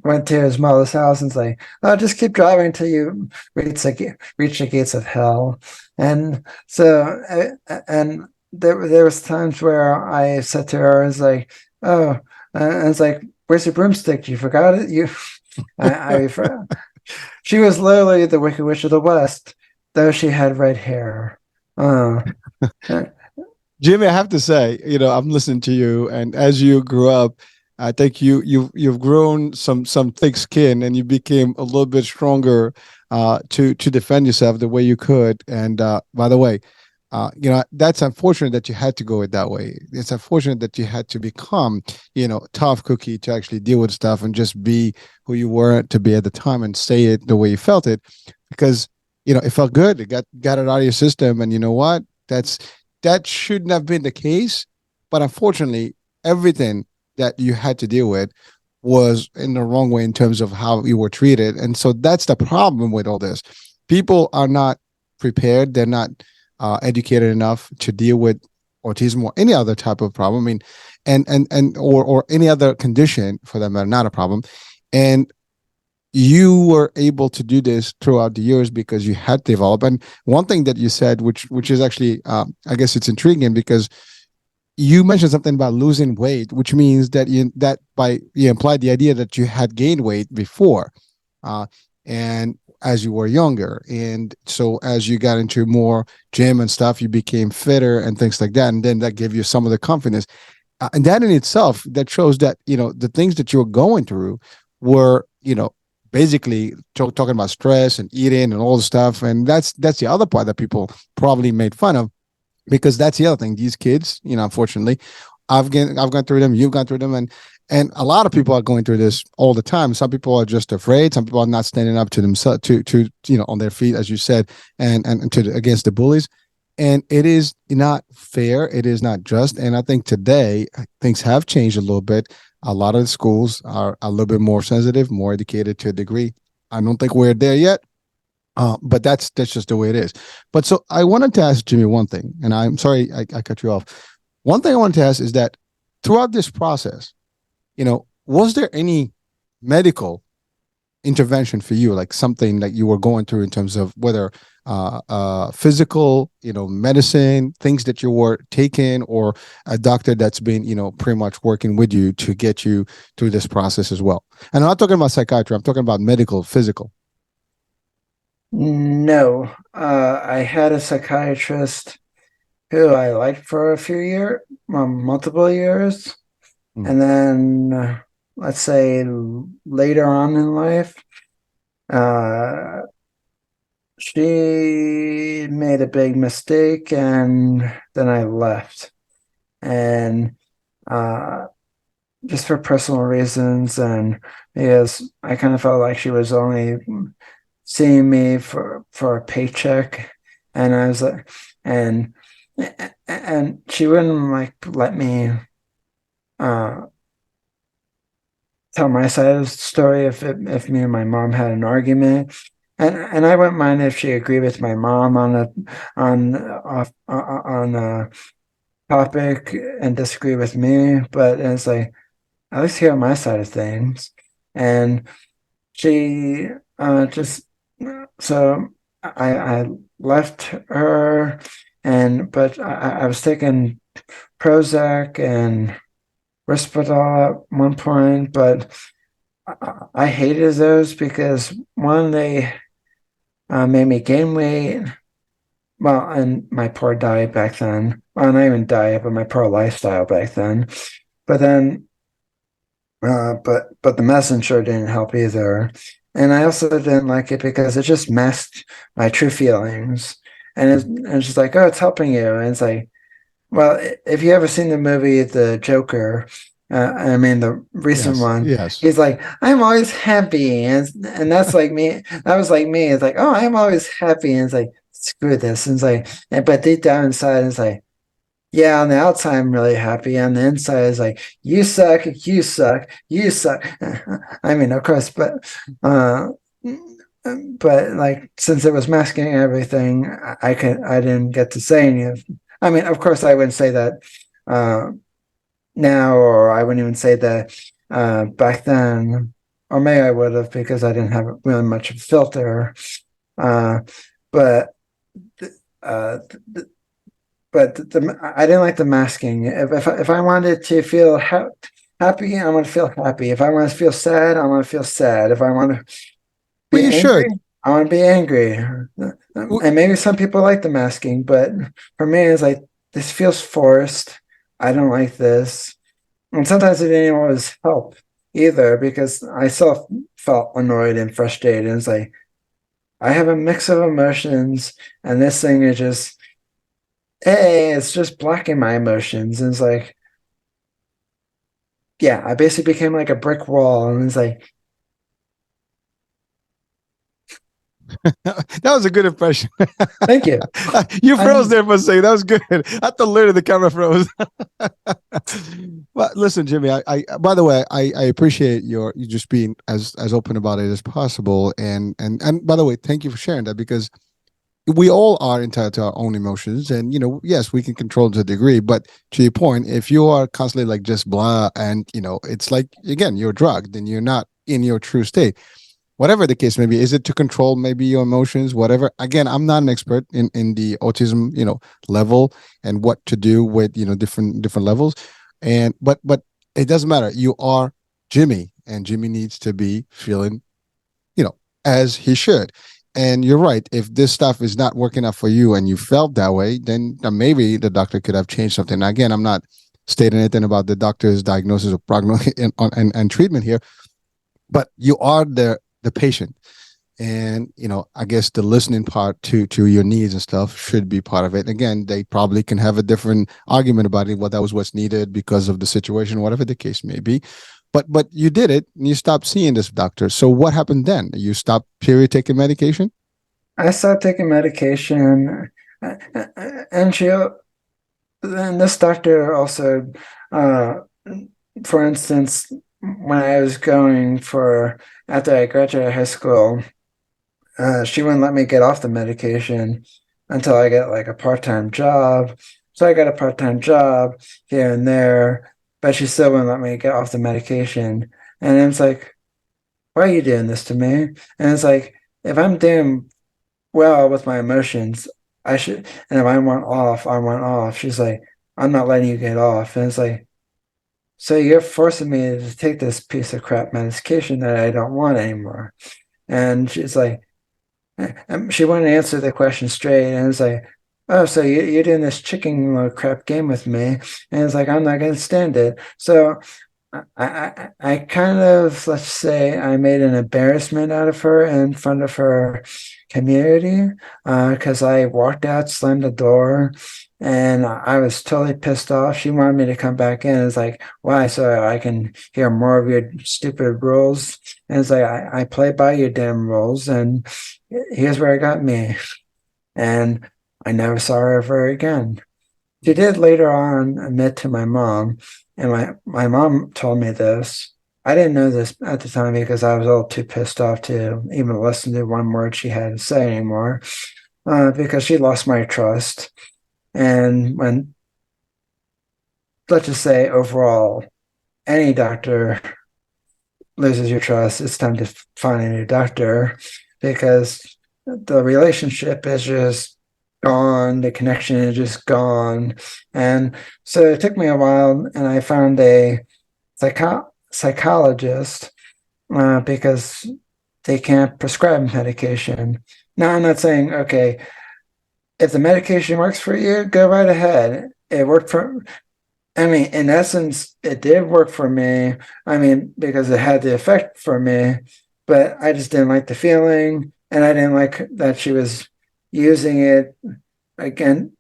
went to his mother's house and was like, "Oh, just keep driving until you reach the gates of hell." And so, and there was times where I said to her, "I was like, oh," and it's like, "Where's your broomstick? You forgot it?" I she was literally the Wicked Witch of the West, though she had red hair. Jimmy, I have to say, I'm listening to you, and as you grew up, I think you've grown some thick skin, and you became a little bit stronger to defend yourself the way you could. And by the way, that's unfortunate that you had to go it that way. It's unfortunate that you had to become, tough cookie to actually deal with stuff and just be who you were to be at the time and say it the way you felt it, because it felt good. It got it out of your system, and you know what? That shouldn't have been the case, but unfortunately, everything that you had to deal with was in the wrong way in terms of how you were treated, and so that's the problem with all this. People are not prepared; they're not educated enough to deal with autism or any other type of problem. I mean, or any other condition for that matter, not a problem, and you were able to do this throughout the years because you had developed. And one thing that you said, which is actually, I guess it's intriguing, because you mentioned something about losing weight, which means that you implied the idea that you had gained weight before, and as you were younger, and so as you got into more gym and stuff, you became fitter and things like that, and then that gave you some of the confidence, and that in itself, that shows that the things that you were going through were basically talking about stress and eating and all the stuff. And that's the other part that people probably made fun of. because that's the other thing. These kids, unfortunately, I've gone through them, you've gone through them, and a lot of people are going through this all the time. Some people are just afraid. Some people are not standing up to themselves, to on their feet, as you said, and against the bullies. And it is not fair. It is not just. And I think today things have changed a little bit. A lot of the schools are a little bit more sensitive, more educated to a degree. I don't think we're there yet. But that's just the way it is. But so I wanted to ask Jimmy one thing, and I'm sorry I cut you off. One thing I wanted to ask is that throughout this process, was there any medical intervention for you, like something that you were going through in terms of whether physical, medicine, things that you were taking, or a doctor that's been, pretty much working with you to get you through this process as well? And I'm not talking about psychiatry. I'm talking about medical, physical. No, I had a psychiatrist who I liked for a few years, multiple years. And then, let's say later on in life, she made a big mistake, and then I left. And just for personal reasons, and because I kind of felt like she was only seeing me for a paycheck, and I was like, and she wouldn't let me tell my side of the story if me and my mom had an argument, and I wouldn't mind if she agreed with my mom on a topic and disagree with me, but it's like at least hear my side of things. And she just so I left her, but I was taking Prozac and Risperdal at one point, but I hated those because one, they made me gain weight. Well, and my poor diet back then. Well, not even diet, but my poor lifestyle back then. But then, but the medicine sure didn't help either. And I also didn't like it because it just masked my true feelings. And it's just like, oh, it's helping you. And it's like, well, if you ever seen the movie The Joker, I mean the recent one, yes, he's like, I'm always happy, and that's like me. That was like me. It's like, oh, I'm always happy, and it's like, screw this. And it's like, but deep down inside, it's like, yeah, on the outside I'm really happy. On the inside, it's like, you suck, you suck, you suck. I mean, of course, but like since it was masking everything, I didn't get to say anything. I mean, of course, I wouldn't say that now, or I wouldn't even say that back then, or maybe I would have because I didn't have really much of a filter. But I didn't like the masking. If I wanted to feel happy, I want to feel happy. If I want to feel sad, I want to feel sad. If I want to be you angry, should. I want to be angry. And maybe some people like the masking, but for me, it's like, this feels forced. I don't like this. And sometimes it didn't always help either because I felt annoyed and frustrated. And it's like, I have a mix of emotions, and this thing is just, hey, it's just blocking my emotions. And it's like, yeah, I basically became like a brick wall. And it's like, That was a good impression. thank you. You froze there for a second. That was good. I thought literally the camera froze. But listen, Jimmy, I by the way, I appreciate you just being as open about it as possible. And by the way, thank you for sharing that, because we all are entitled to our own emotions, and yes, we can control to a degree, but to your point, if you are constantly like just blah, and it's like, again, you're drugged, then you're not in your true state. Whatever the case may be, is it to control maybe your emotions, whatever? Again, I'm not an expert in the autism, level, and what to do with, different levels. But it doesn't matter. You are Jimmy, and Jimmy needs to be feeling, as he should. And you're right. If this stuff is not working out for you and you felt that way, then maybe the doctor could have changed something. Now, again, I'm not stating anything about the doctor's diagnosis or prognosis and treatment here, but you are the patient. And, I guess the listening part to your needs and stuff should be part of it. Again, they probably can have a different argument about it, what that was what's needed because of the situation, whatever the case may be. But you did it and you stopped seeing this doctor. So what happened then? You stopped period taking medication? I stopped taking medication, and then this doctor also, uh, for instance, when I was after I graduated high school, she wouldn't let me get off the medication until I get like a part-time job. So I got a part-time job here and there, but she still wouldn't let me get off the medication. And it's like, why are you doing this to me? And it's like, if I'm doing well with my emotions, I should, and if I want off, I want off. She's like, I'm not letting you get off. And it's like, so you're forcing me to take this piece of crap medication that I don't want anymore. And she's like, she wouldn't answer the question straight. And it's like, oh, so you're doing this chicken little crap game with me. And it's like, I'm not going to stand it. So I kind of, let's say, I made an embarrassment out of her in front of her community, because I walked out, slammed the door, and I was totally pissed off. She wanted me to come back in. It's like, why? So I can hear more of your stupid rules. And it's like, I play by your damn rules, and here's where it got me. And I never saw her ever again. She did later on admit to my mom, and my mom told me this. I didn't know this at the time because I was all too pissed off to even listen to one word she had to say anymore, because she lost my trust. And when, let's just say, overall, any doctor loses your trust, it's time to find a new doctor, because the relationship is just gone, the connection is just gone. And so it took me a while, and I found a psychologist, because they can't prescribe medication. Now, I'm not saying, okay, if the medication works for you, go right ahead. It worked in essence, it did work for me. Because it had the effect for me, but I just didn't like the feeling, and I didn't like that she was using it again.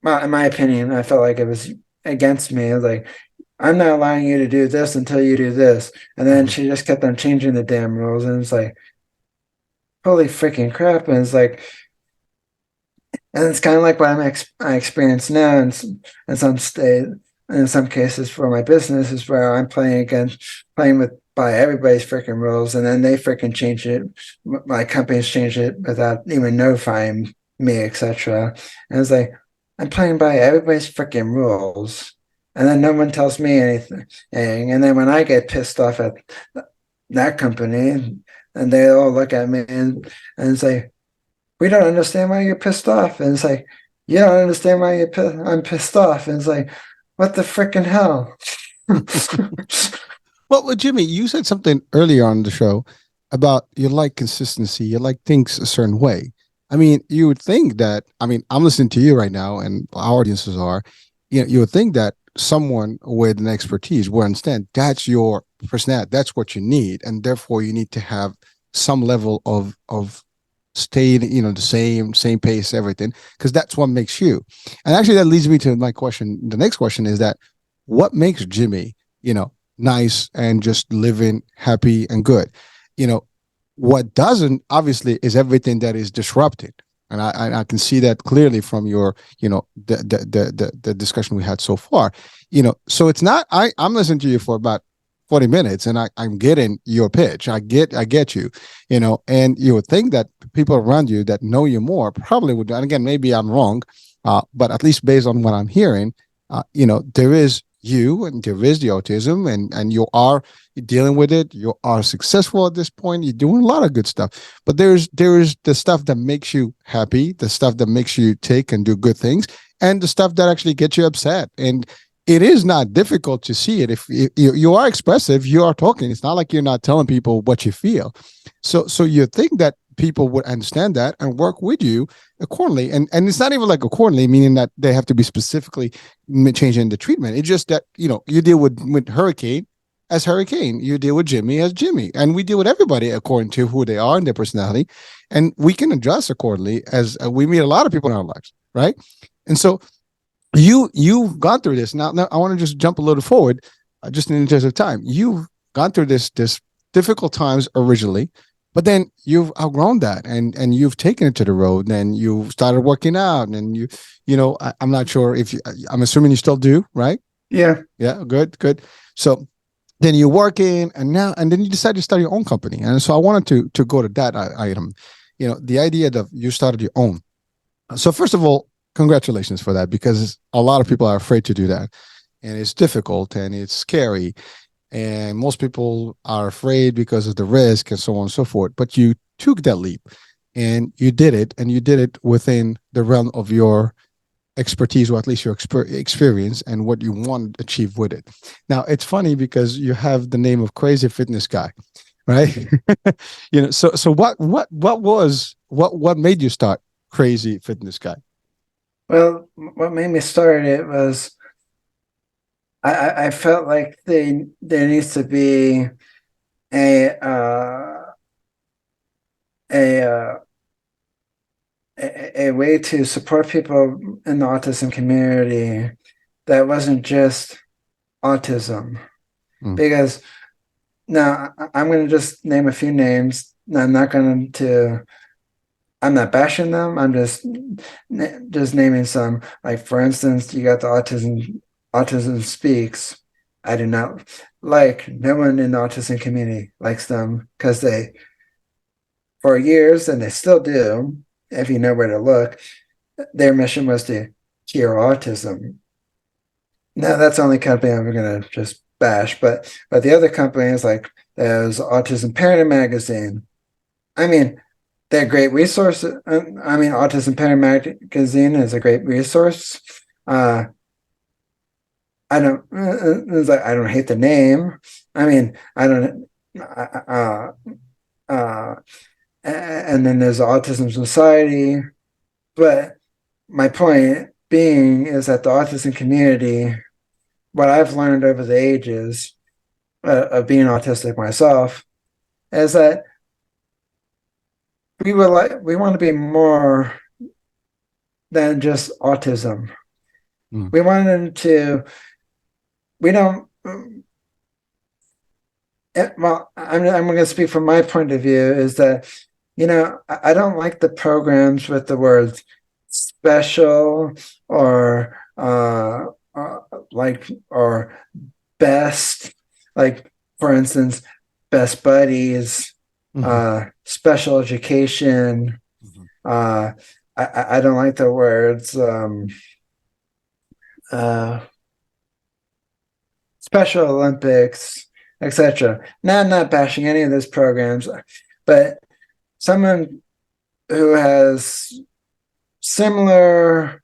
Well, in my opinion, I felt like it was against me. It was like, I'm not allowing you to do this until you do this. And then she just kept on changing the damn rules. And it's like, holy freaking crap. And it's like, and it's kind of like what I experience now in some state, in some cases for my business, is where I'm playing by everybody's freaking rules, and then they freaking change it. My companies change it without even notifying me, etc. And it's like, I'm playing by everybody's freaking rules, and then no one tells me anything. And then when I get pissed off at that company, and they all look at me and say, we don't understand why you're pissed off. And it's like, you don't understand why I'm pissed off. And it's like, what the freaking hell? Well, Jimmy, you said something earlier on the show about you like consistency, you like things a certain way. You would think that, I'm listening to you right now, and our audiences are, you would think that someone with an expertise will understand that's your personality, that's what you need. And therefore you need to have some level of stay, the same pace, everything, because that's what makes you. And actually that leads me to my question. The next question is that what makes Jimmy, nice and just living happy and good? What doesn't, obviously, is everything that is disrupted. And I can see that clearly from your, the discussion we had so far. So it's not, I'm listening to you for about 40 minutes and I'm getting your pitch. I get you, and you would think that people around you that know you more probably would, and again, maybe I'm wrong, but at least based on what I'm hearing, there is you and there is the autism, and you are dealing with it. You are successful at this point. You're doing a lot of good stuff, but there is the stuff that makes you happy, the stuff that makes you take and do good things, and the stuff that actually gets you upset. And it is not difficult to see it. If you are expressive, you are talking. It's not like you're not telling people what you feel. So you think that people would understand that and work with you accordingly. And it's not even like accordingly, meaning that they have to be specifically changing the treatment. It's just that, you deal with hurricane as Hurricane. You deal with Jimmy as Jimmy, and we deal with everybody according to who they are and their personality, and we can adjust accordingly as we meet a lot of people in our lives, right? And so you've gone through this. Now I want to just jump a little forward, just in the interest of time. You've gone through this difficult times originally, but then you've outgrown that, and you've taken it to the road, and you started working out, and I'm not sure if I'm assuming you still do, right? Yeah. Yeah, good. So then you're working, and then you decide to start your own company. And so I wanted to go to that item, the idea that you started your own. So first of all, congratulations for that, because a lot of people are afraid to do that, and it's difficult and it's scary, and most people are afraid because of the risk and so on and so forth. But you took that leap, and you did it, and you did it within the realm of your expertise, or at least your experience, and what you want to achieve with it. Now it's funny because you have the name of Crazy Fitness Guy, right? So what made you start Crazy Fitness Guy? Well, what made me start it was I felt like there needs to be a a a way to support people in the autism community that wasn't just autism. Because now I'm going to just name a few names. I'm not bashing them. I'm just naming some. Like, for instance, you got the Autism Speaks. I do not like. No one in the autism community likes them, because they, for years, and they still do, if you know where to look, their mission was to cure autism. Now, that's the only company I'm going to just bash. But the other companies, like there's Autism Parent Magazine. I mean, they're great resources. Autism Parent Magazine is a great resource. I don't hate the name. And then there's the Autism Society. But my point being is that the autism community, what I've learned over the ages of being autistic myself, is that we want to be more than just autism. We wanted to. We don't. Well, I'm going to speak from my point of view. Is that I don't like the programs with the words special or or best. Like, for instance, best buddies, special education. I don't like the words Special Olympics, etc. Now, I'm not bashing any of those programs, but someone who has similar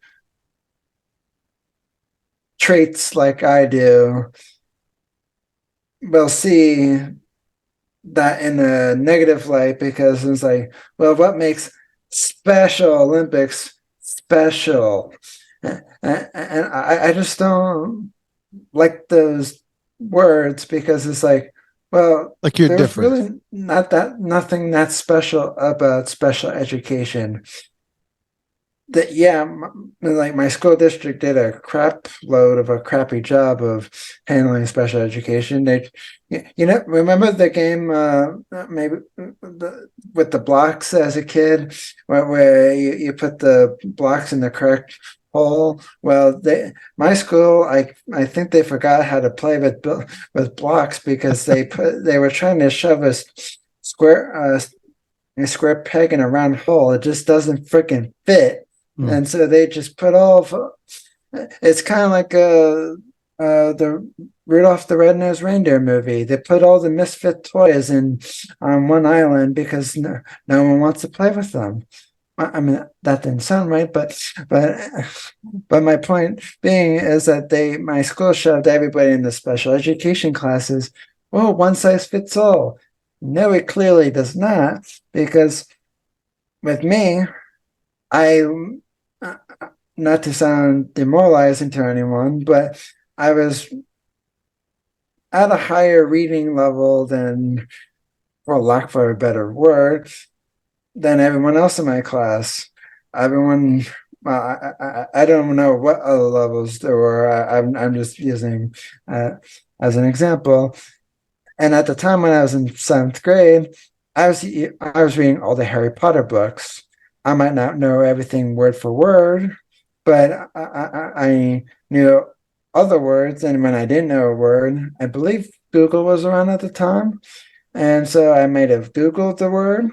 traits like I do will see that in a negative light, because it's like, well, what makes Special Olympics special? And I just don't like those words, because it's like, well, like you're there's different. really nothing that special about special education. That like my school district did a crap load of a crappy job of handling special education. They, remember the game maybe with the blocks as a kid, where you put the blocks in the correct hole. Well, my school, I think they forgot how to play with blocks, because they were trying to shove a square peg in a round hole. It just doesn't freaking fit. And so they just put it's kind of like the Rudolph the Red-Nosed Reindeer movie. They put all the misfit toys on one island because no one wants to play with them. That didn't sound right, but my point being is that my school shoved everybody in the special education classes. Oh, one size fits all. No, it clearly does not, because with me, not to sound demoralizing to anyone, but I was at a higher reading level than, for lack of a better word, than everyone else in my class. Everyone, I don't know what other levels there were. I'm just using as an example. And at the time when I was in 7th grade, I was reading all the Harry Potter books. I might not know everything word for word, but I knew other words. And when I didn't know a word, I believe Google was around at the time. And so I might have Googled the word,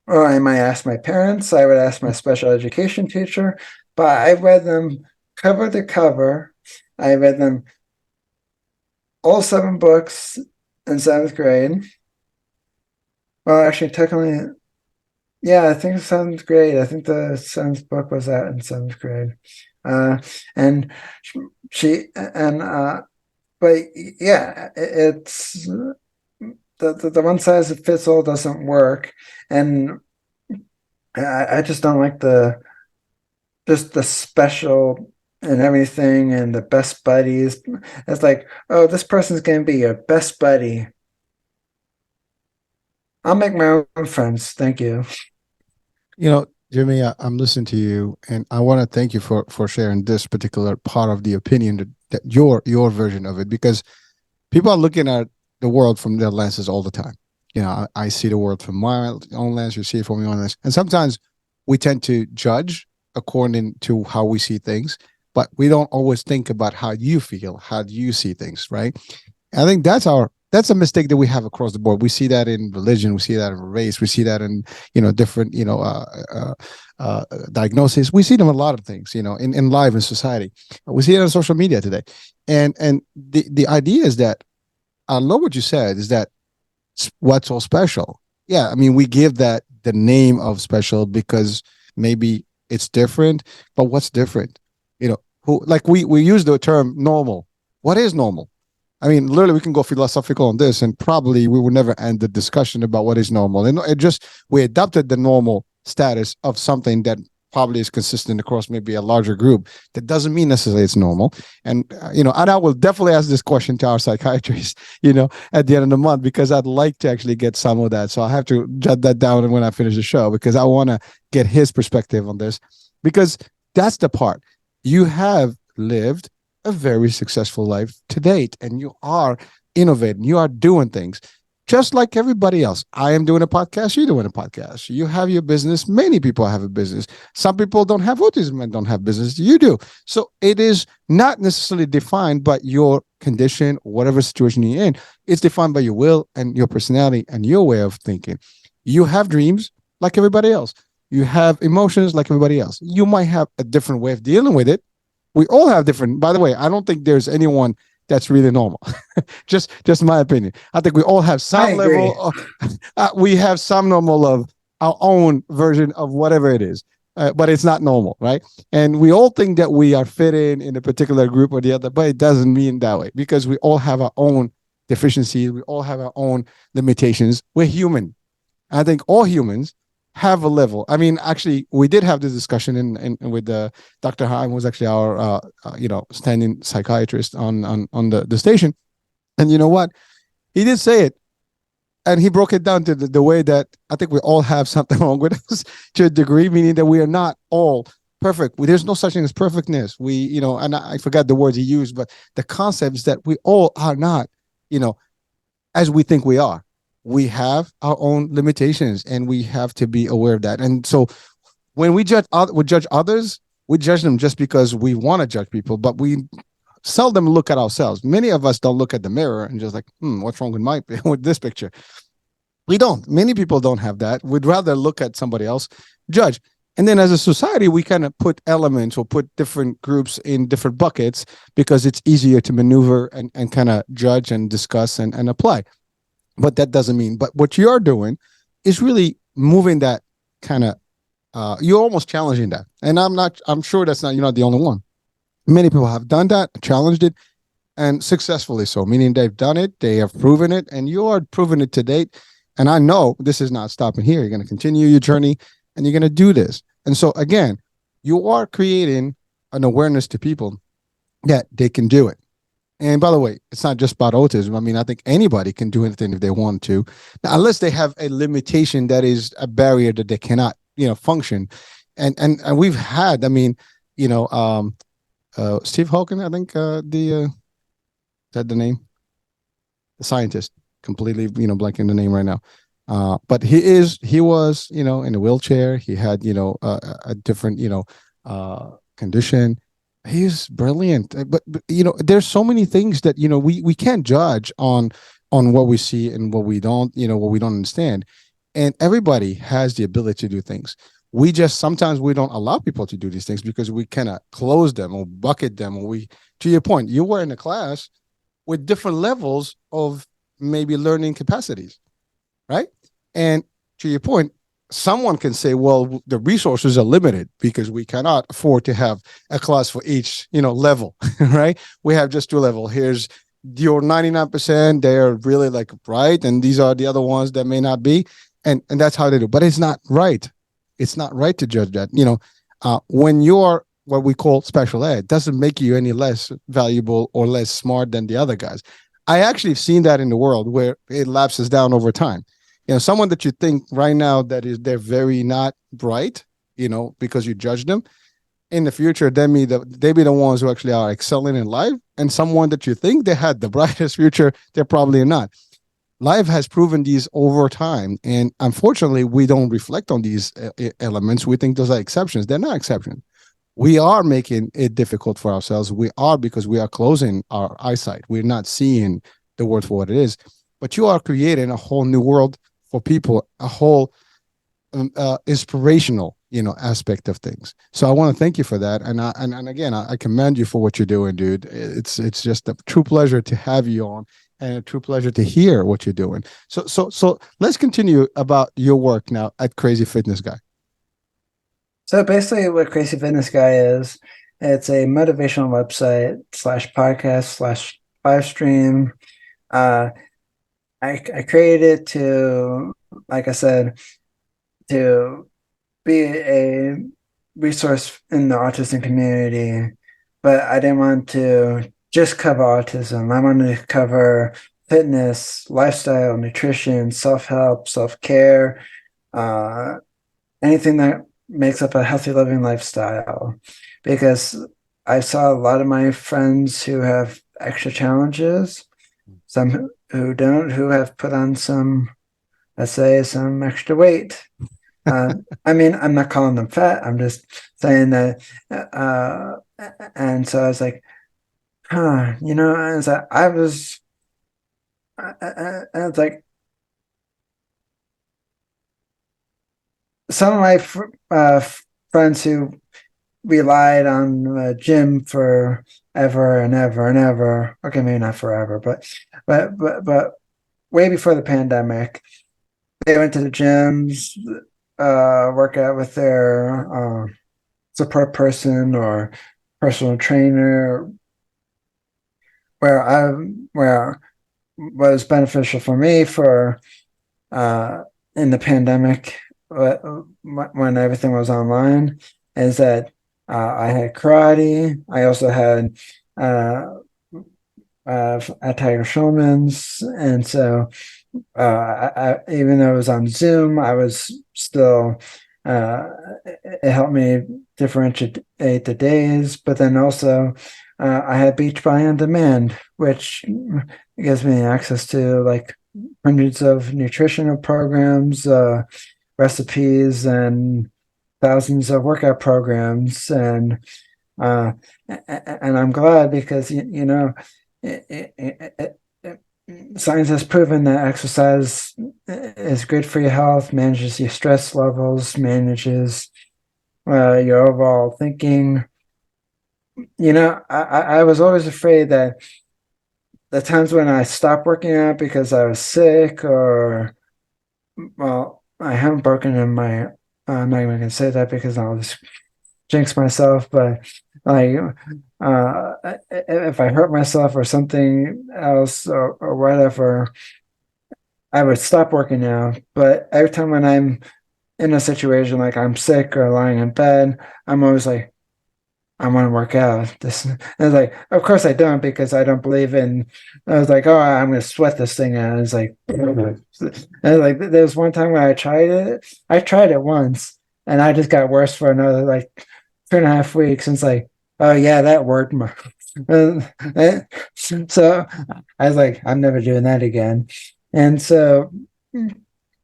or I might ask my parents. I would ask my special education teacher, but I read them cover to cover. I read them all 7 books in 7th grade. Well, actually, technically, yeah, I think 7th grade. I think the 7th book was out in 7th grade. And but yeah, it's the one size fits all doesn't work, and I just don't like just the special and everything and the best buddies. It's like, oh, this person's gonna be your best buddy. I'll make my own friends. Thank you. Jimmy, I'm listening to you, and I want to thank you for sharing this particular part of the opinion, that your version of it, because people are looking at the world from their lenses all the time. I see the world from my own lens, you see it from your own lens, and sometimes we tend to judge according to how we see things, but we don't always think about how you feel, how do you see things, right? I think that's a mistake that we have across the board. We see that in religion, we see that in race, we see that in different diagnoses. We see them in a lot of things, in life, in society. We see it on social media today, and the idea is that, I love what you said, is that what's so special. Yeah, I mean, we give that the name of special because maybe it's different, but what's different? We use the term normal. What is normal? I mean, literally, we can go philosophical on this, and probably we would never end the discussion about what is normal. And we adopted the normal status of something that probably is consistent across maybe a larger group. That doesn't mean necessarily it's normal. And and I will definitely ask this question to our psychiatrist, at the end of the month, because I'd like to actually get some of that. So I have to jot that down when I finish the show, because I want to get his perspective on this, because that's the part. You have lived a very successful life to date, and you are innovating, you are doing things just like everybody else. I am doing a podcast, you're doing a podcast, you have your business, many people have a business. Some people don't have autism and don't have business, you do. So it is not necessarily defined by your condition, whatever situation you're in. It's defined by your will and your personality and your way of thinking. You have dreams like everybody else, you have emotions like everybody else. You might have a different way of dealing with it. We all have different, by the way, I don't think there's anyone that's really normal. just my opinion. I think we all have some level we have some normal of our own version of whatever it is, but it's not normal, right? And we all think that we are fit in a particular group or the other, but it doesn't mean that way, because we all have our own deficiencies. We all have our own limitations. We're human. I think all humans have a level. I mean, actually, we did have this discussion in with Dr. Haim, was actually our standing psychiatrist on the station, and you know what, he did say it, and he broke it down to the way that I think we all have something wrong with us to a degree, meaning that we are not all perfect. There's no such thing as perfectness. And I forgot the words he used, but the concept is that we all are not, as we think we are. We have our own limitations, and we have to be aware of that. And so when we judge others, we judge them just because we want to judge people, but we seldom look at ourselves. Many of us don't look at the mirror and just like, what's wrong with with this picture? We don't. Many people don't have that. We'd rather look at somebody else, judge. And then as a society, we kind of put elements or put different groups in different buckets because it's easier to maneuver and kind of judge and discuss and apply. But that doesn't mean, but what you're doing is really moving that kind of, you're almost challenging that. And I'm sure you're not the only one. Many people have done that, challenged it, and successfully so, meaning they've done it, they have proven it, and you are proving it to date. And I know this is not stopping here. You're going to continue your journey, and you're going to do this. And so again, you are creating an awareness to people that they can do it. And by the way, it's not just about autism. I mean, I think anybody can do anything if they want to, now, unless they have a limitation that is a barrier that they cannot, function. And we've had, I mean, Steve Hawking, I think is that the name? The scientist, completely, blanking the name right now. But he was, in a wheelchair. He had, a different, condition. He's brilliant. But there's so many things that, we can't judge on what we see and what we don't, what we don't understand. And everybody has the ability to do things. We just, sometimes we don't allow people to do these things because we cannot close them or bucket them. Or to your point, you were in a class with different levels of maybe learning capacities, right? And to your point, someone can say, well, the resources are limited because we cannot afford to have a class for each, level, right? We have just 2 levels. Here's your 99%, they're really like bright, and these are the other ones that may not be. And that's how they do. But it's not right. It's not right to judge that. When you're what we call special ed, doesn't make you any less valuable or less smart than the other guys. I actually have seen that in the world where it lapses down over time. Someone that you think right now they're very not bright, because you judge them, in the future, they be the ones who actually are excelling in life. And someone that you think they had the brightest future, they're probably not. Life has proven these over time. And unfortunately, we don't reflect on these elements. We think those are exceptions. They're not exceptions. We are making it difficult for ourselves. We are, because we are closing our eyesight. We're not seeing the world for what it is. But you are creating a whole new world for people, a whole inspirational, aspect of things. So I want to thank you for that. And again, I commend you for what you're doing, dude. It's just a true pleasure to have you on, and a true pleasure to hear what you're doing. So let's continue about your work now at Crazy Fitness Guy. So basically what Crazy Fitness Guy is, it's a motivational website / podcast / live stream. I created it to, like I said, to be a resource in the autism community, but I didn't want to just cover autism. I wanted to cover fitness, lifestyle, nutrition, self-help, self-care, anything that makes up a healthy living lifestyle, because I saw a lot of my friends who have extra challenges, some who don't, who have put on some, let's say, some extra weight. I mean, I'm not calling them fat. I'm just saying that. And so I was like, as I was like, some of my friends who relied on the gym for ever and ever and ever. Okay, maybe not forever, but way before the pandemic, they went to the gyms, work out with their support person or personal trainer, where was beneficial for me for in the pandemic, when everything was online, is that I had karate. I also had Tiger Schulman's, and so even though it was on Zoom, I was still it helped me differentiate the days. But then also I had Beachbody on Demand, which gives me access to like hundreds of nutritional programs, recipes, and thousands of workout programs. And I'm glad, because science has proven that exercise is good for your health, manages your stress levels, manages your overall thinking. I was always afraid that the times when I stopped working out because I was sick, or, well, I haven't broken in my, I'm not even going to say that because I'll just jinx myself, but like, if I hurt myself or something else, or whatever, I would stop working out. But every time when I'm in a situation like I'm sick or lying in bed, I'm always like, I want to work out. This, and I was like, of course I don't, because I don't believe in. I was like, oh, I'm going to sweat this thing out. It's like, and like there was one time when I tried it. I tried it once, and I just got worse for another like 2.5 weeks. And it's like, oh yeah, that worked. So I was like, I'm never doing that again. And so,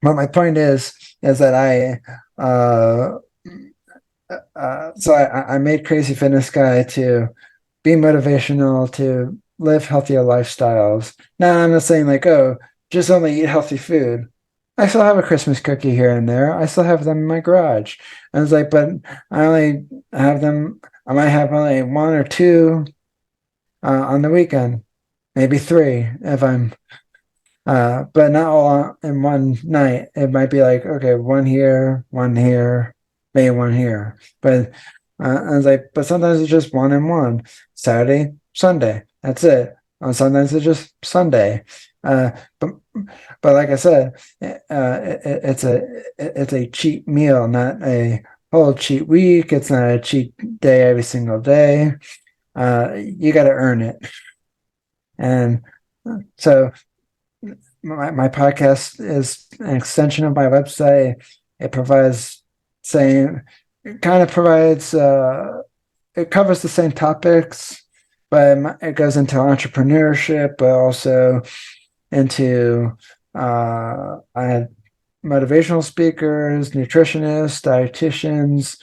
but my point is that I made Crazy Fitness Guy to be motivational, to live healthier lifestyles. Now, I'm not saying like, oh, just only eat healthy food. I still have a Christmas cookie here and there. I still have them in my garage. I was like, but I only have them, I might have only one or two on the weekend, maybe three if I'm, but not all in one night. It might be like, okay, one here, maybe one here. But I was like, but sometimes it's just one and one. Saturday, Sunday. That's it. Sometimes it's just Sunday. Uh, but but like I said, it's a cheat meal, not a whole cheat week. It's not a cheat day every single day. You got to earn it. And so my podcast is an extension of my website. It provides same, it kind of provides, it covers the same topics, but it goes into entrepreneurship, but also into, I had motivational speakers, nutritionists, dietitians.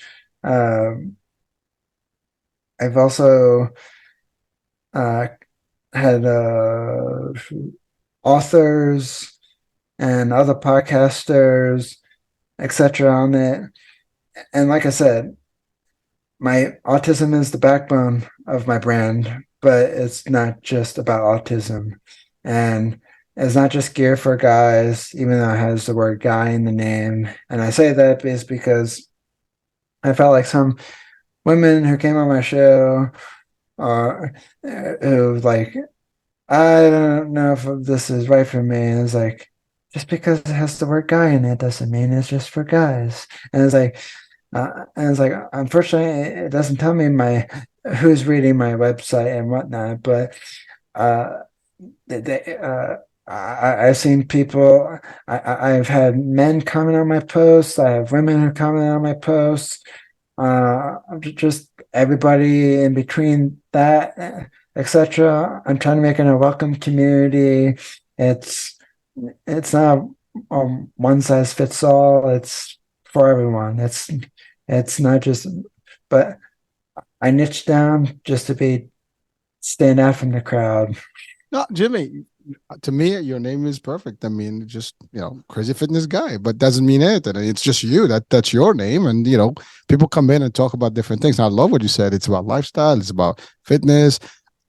I've also had authors and other podcasters, etc. on it. And like I said, my autism is the backbone of my brand, but it's not just about autism. And it's not just geared for guys, even though it has the word guy in the name. And I say that is because I felt like some women who came on my show who like, I don't know if this is right for me. And it's like, just because it has the word guy in it doesn't mean it's just for guys. And it's like, unfortunately, it doesn't tell me who's reading my website and whatnot. But I've seen people. I've had men comment on my posts. I have women who comment on my posts. Just everybody in between that, etc. I'm trying to make it a welcome community. It's not one size fits all. It's for everyone. It's not just, but I niche down just to stand out from the crowd. No, Jimmy, to me, your name is perfect. I mean, just, Crazy Fitness Guy, but doesn't mean anything. It's just you. That's your name. And, people come in and talk about different things. And I love what you said. It's about lifestyle. It's about fitness.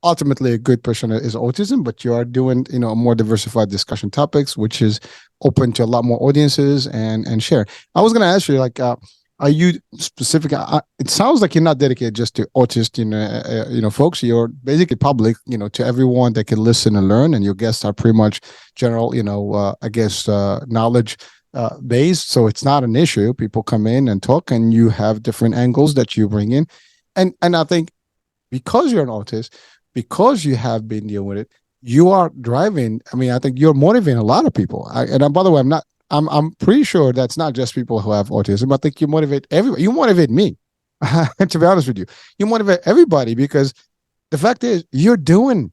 Ultimately, a good person is autism, but you are doing, more diversified discussion topics, which is open to a lot more audiences and share. I was going to ask you, like, are you specific? It sounds like you're not dedicated just to autists, folks. You're basically public, to everyone that can listen and learn. And your guests are pretty much general, knowledge based. So it's not an issue. People come in and talk, and you have different angles that you bring in. And I think because you're an autist, because you have been dealing with it, you are driving. I mean, I think you're motivating a lot of people. By the way, I'm pretty sure that's not just people who have autism. I think you motivate everybody. You motivate me, to be honest with you. You motivate everybody, because the fact is you're doing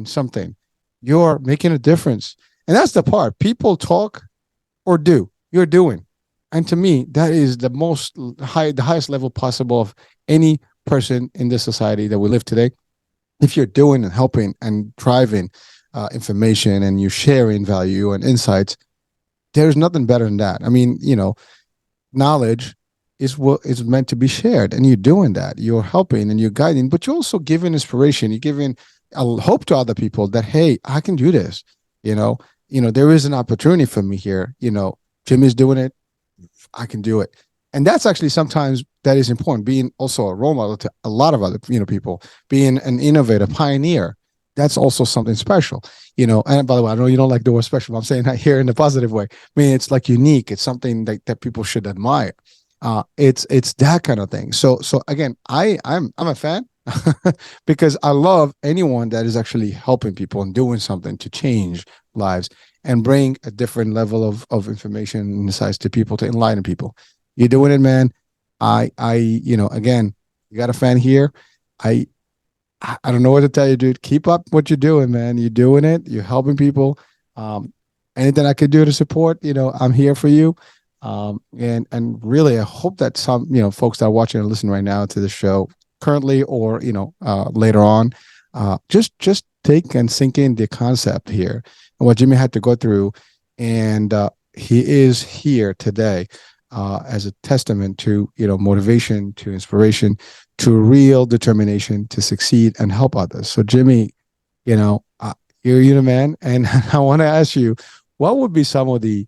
something. You're making a difference. And that's the part. People talk or do. You're doing. And to me, that is the highest level possible of any person in this society that we live today. If you're doing and helping and driving information, and you're sharing value and insights, there's nothing better than that. I mean, knowledge is what is meant to be shared, and you're doing that. You're helping and you're guiding, but you're also giving inspiration. You're giving a hope to other people that, hey, I can do this. There is an opportunity for me here. Jimmy's doing it. I can do it. And that's actually sometimes that is important. Being also a role model to a lot of other, people, being an innovator, pioneer. That's also something special, and by the way, I know you don't like the word special, but I'm saying that here in a positive way. I mean, it's like unique. It's something that people should admire. It's that kind of thing. So again, I'm a fan because I love anyone that is actually helping people and doing something to change lives and bring a different level of information and insights to people, to enlighten people. You're doing it, man. Again, you got a fan here. I I don't know what to tell you, dude. Keep up what you're doing, man. You're doing it. You're helping people. Um, Anything I could do to support, I'm here for you. And really, I hope that some, folks that are watching and listening right now to the show currently, or later on, just take and sink in the concept here and what Jimmy had to go through, and he is here today as a testament to motivation, to inspiration, to real determination to succeed and help others. So Jimmy, you're the man, and I want to ask you, what would be some of the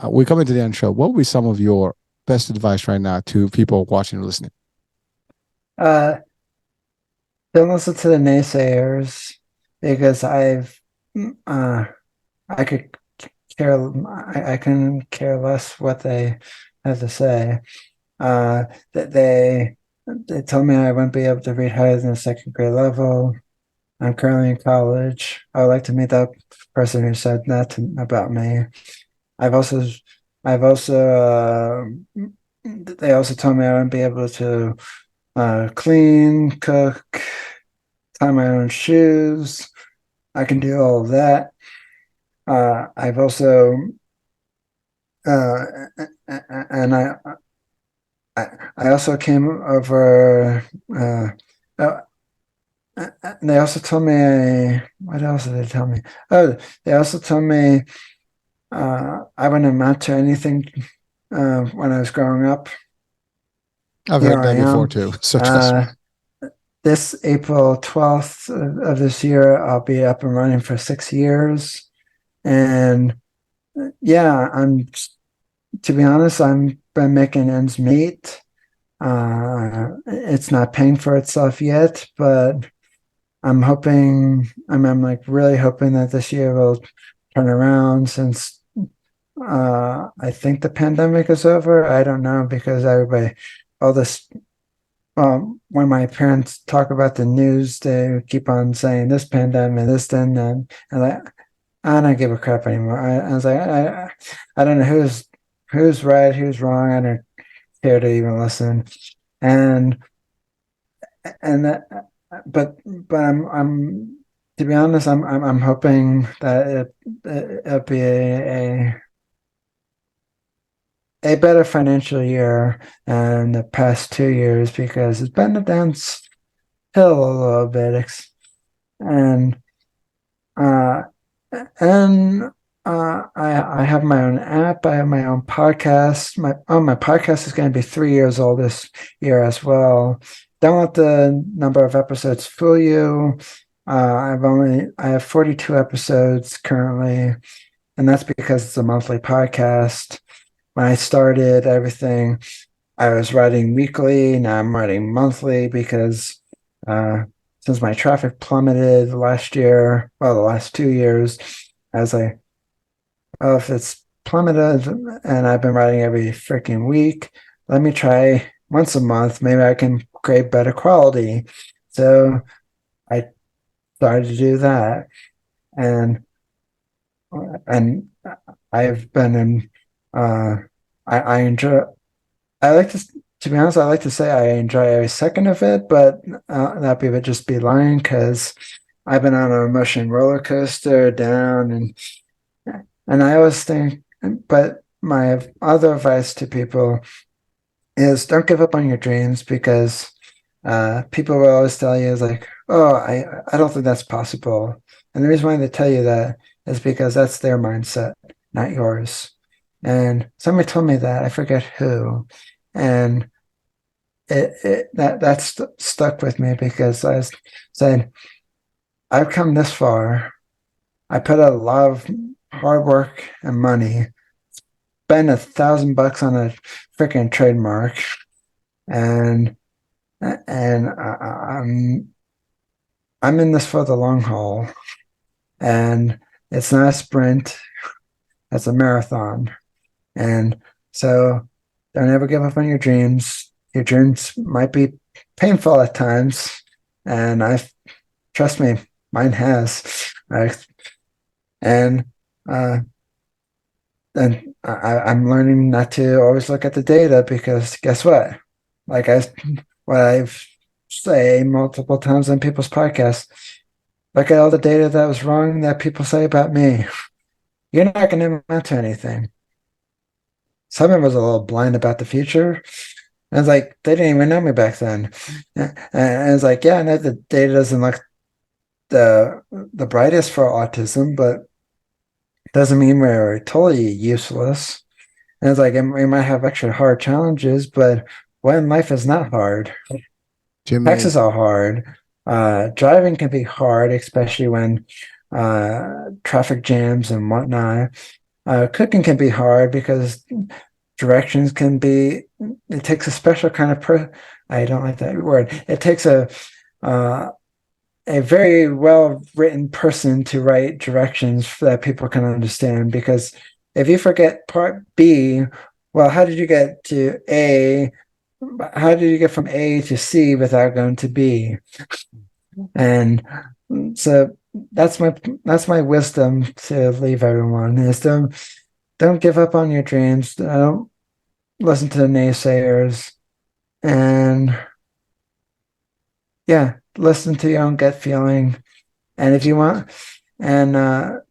we're coming to the end show. What would be some of your best advice right now to people watching and listening? Don't listen to the naysayers, because I could I can care less what they have to say. That they told me I wouldn't be able to read higher than the second grade level. I'm currently in college. I would like to meet that person who said that about me. I've also, they also told me I wouldn't be able to clean, cook, tie my own shoes. I can do all of that. I've also, and I also came over. Uh, they also told me, what else did they tell me? Oh, they also told me I wouldn't amount to anything when I was growing up. I've Here heard I that before am. too. So trust me. This April 12th of this year, I'll be up and running for 6 years. And yeah, to be honest, I'm been making ends meet. It's not paying for itself yet, but I'm like really hoping that this year will turn around, since I think the pandemic is over. I don't know, because all this, when my parents talk about the news, they keep on saying this pandemic, this, then, that. And I don't give a crap anymore. I was like, I don't know who's right, who's wrong. I don't care to even listen. And that, but I'm to be honest, I'm hoping that it'll be a better financial year than the past 2 years, because it's been a downhill a little bit. And uh and I have my own app. I have my own podcast. My podcast is going to be 3 years old this year as well. Don't let the number of episodes fool you. I have 42 episodes currently, and that's because it's a monthly podcast. When I started everything, I was writing weekly. Now I'm writing monthly, because since my traffic plummeted last year, well, the last 2 years, I was like, oh, if it's plummeted and I've been writing every freaking week, let me try once a month. Maybe I can create better quality. So I started to do that, and I've been in. I enjoy. I like to be honest, I like to say I enjoy every second of it, but that would just be lying, because I've been on an emotion roller coaster down, and I always think. But my other advice to people is, don't give up on your dreams, because people will always tell you, is like, oh, I don't think that's possible. And the reason why they tell you that is because that's their mindset, not yours. And somebody told me that, I forget who, and that stuck with me, because I was saying, I've come this far. I put a lot of hard work and money, spend $1,000 on a freaking trademark, and I'm in this for the long haul, and it's not a sprint, it's a marathon. And so don't ever give up on your dreams. Your dreams might be painful at times, and trust me, mine has. And uh, I'm learning not to always look at the data, because guess what? Like what I've say multiple times on people's podcasts, look at all the data that was wrong that people say about me. You're not going to amount to anything. Someone was a little blind about the future. And it's like, they didn't even know me back then. And it's like, yeah, I know the data doesn't look the brightest for autism, but doesn't mean we're totally useless. And it's like, we might have extra hard challenges, but when life is not hard, Jimmy, taxes are hard. Driving can be hard, especially when traffic jams and whatnot. Cooking can be hard because directions can be. It takes a special kind of I don't like that word. It takes a very well written person to write directions that people can understand. Because if you forget part B, well, how did you get to A? How did you get from A to C without going to B? And so that's my wisdom to leave everyone, is don't give up on your dreams. Don't listen to the naysayers, and yeah, listen to your own gut feeling. And if you want, and at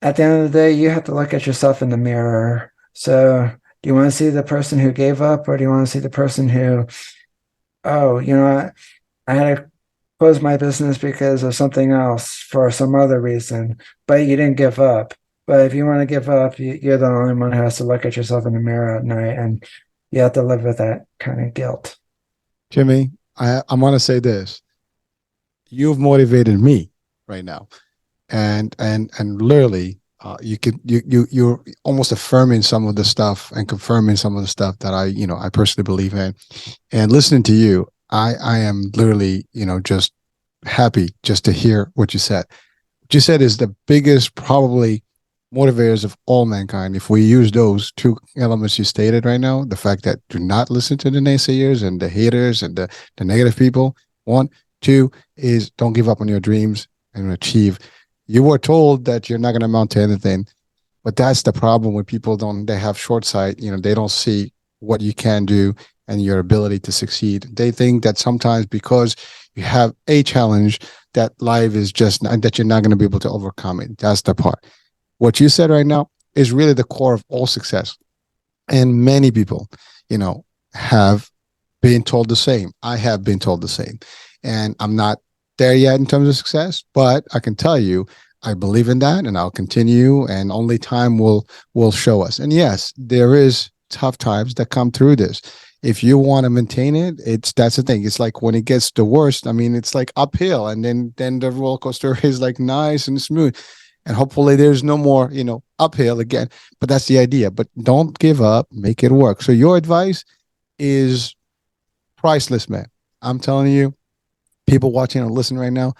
the end of the day, you have to look at yourself in the mirror. So do you want to see the person who gave up, or do you want to see the person who, oh, you know what, I had to close my business because of something else for some other reason, but you didn't give up. But if you want to give up, you're the only one who has to look at yourself in the mirror at night, and you have to live with that kind of guilt. Jimmy, I want to say this. You've motivated me right now, and literally, you're almost affirming some of the stuff and confirming some of the stuff that I personally believe in. And listening to you, I am literally, just happy just to hear what you said. What you said is the biggest probably motivators of all mankind. If we use those two elements you stated right now, the fact that do not listen to the naysayers and the haters and the negative people. 1, 2 is don't give up on your dreams and achieve. You were told that you're not going to amount to anything, but that's the problem when people they have short sight. They don't see what you can do and your ability to succeed. They think that sometimes because you have a challenge, that life is just that you're not going to be able to overcome it. That's the part. What you said right now is really the core of all success. And many people, have been told the same. I have been told the same. And I'm not there yet in terms of success, but I can tell you, I believe in that, and I'll continue, and only time will show us. And yes, there is tough times that come through this. If you want to maintain it, that's the thing. It's like when it gets the worst, it's like uphill, and then the roller coaster is like nice and smooth. And hopefully there's no more, uphill again. But that's the idea. But don't give up, make it work. So your advice is priceless, man. I'm telling you, people watching and listening right now,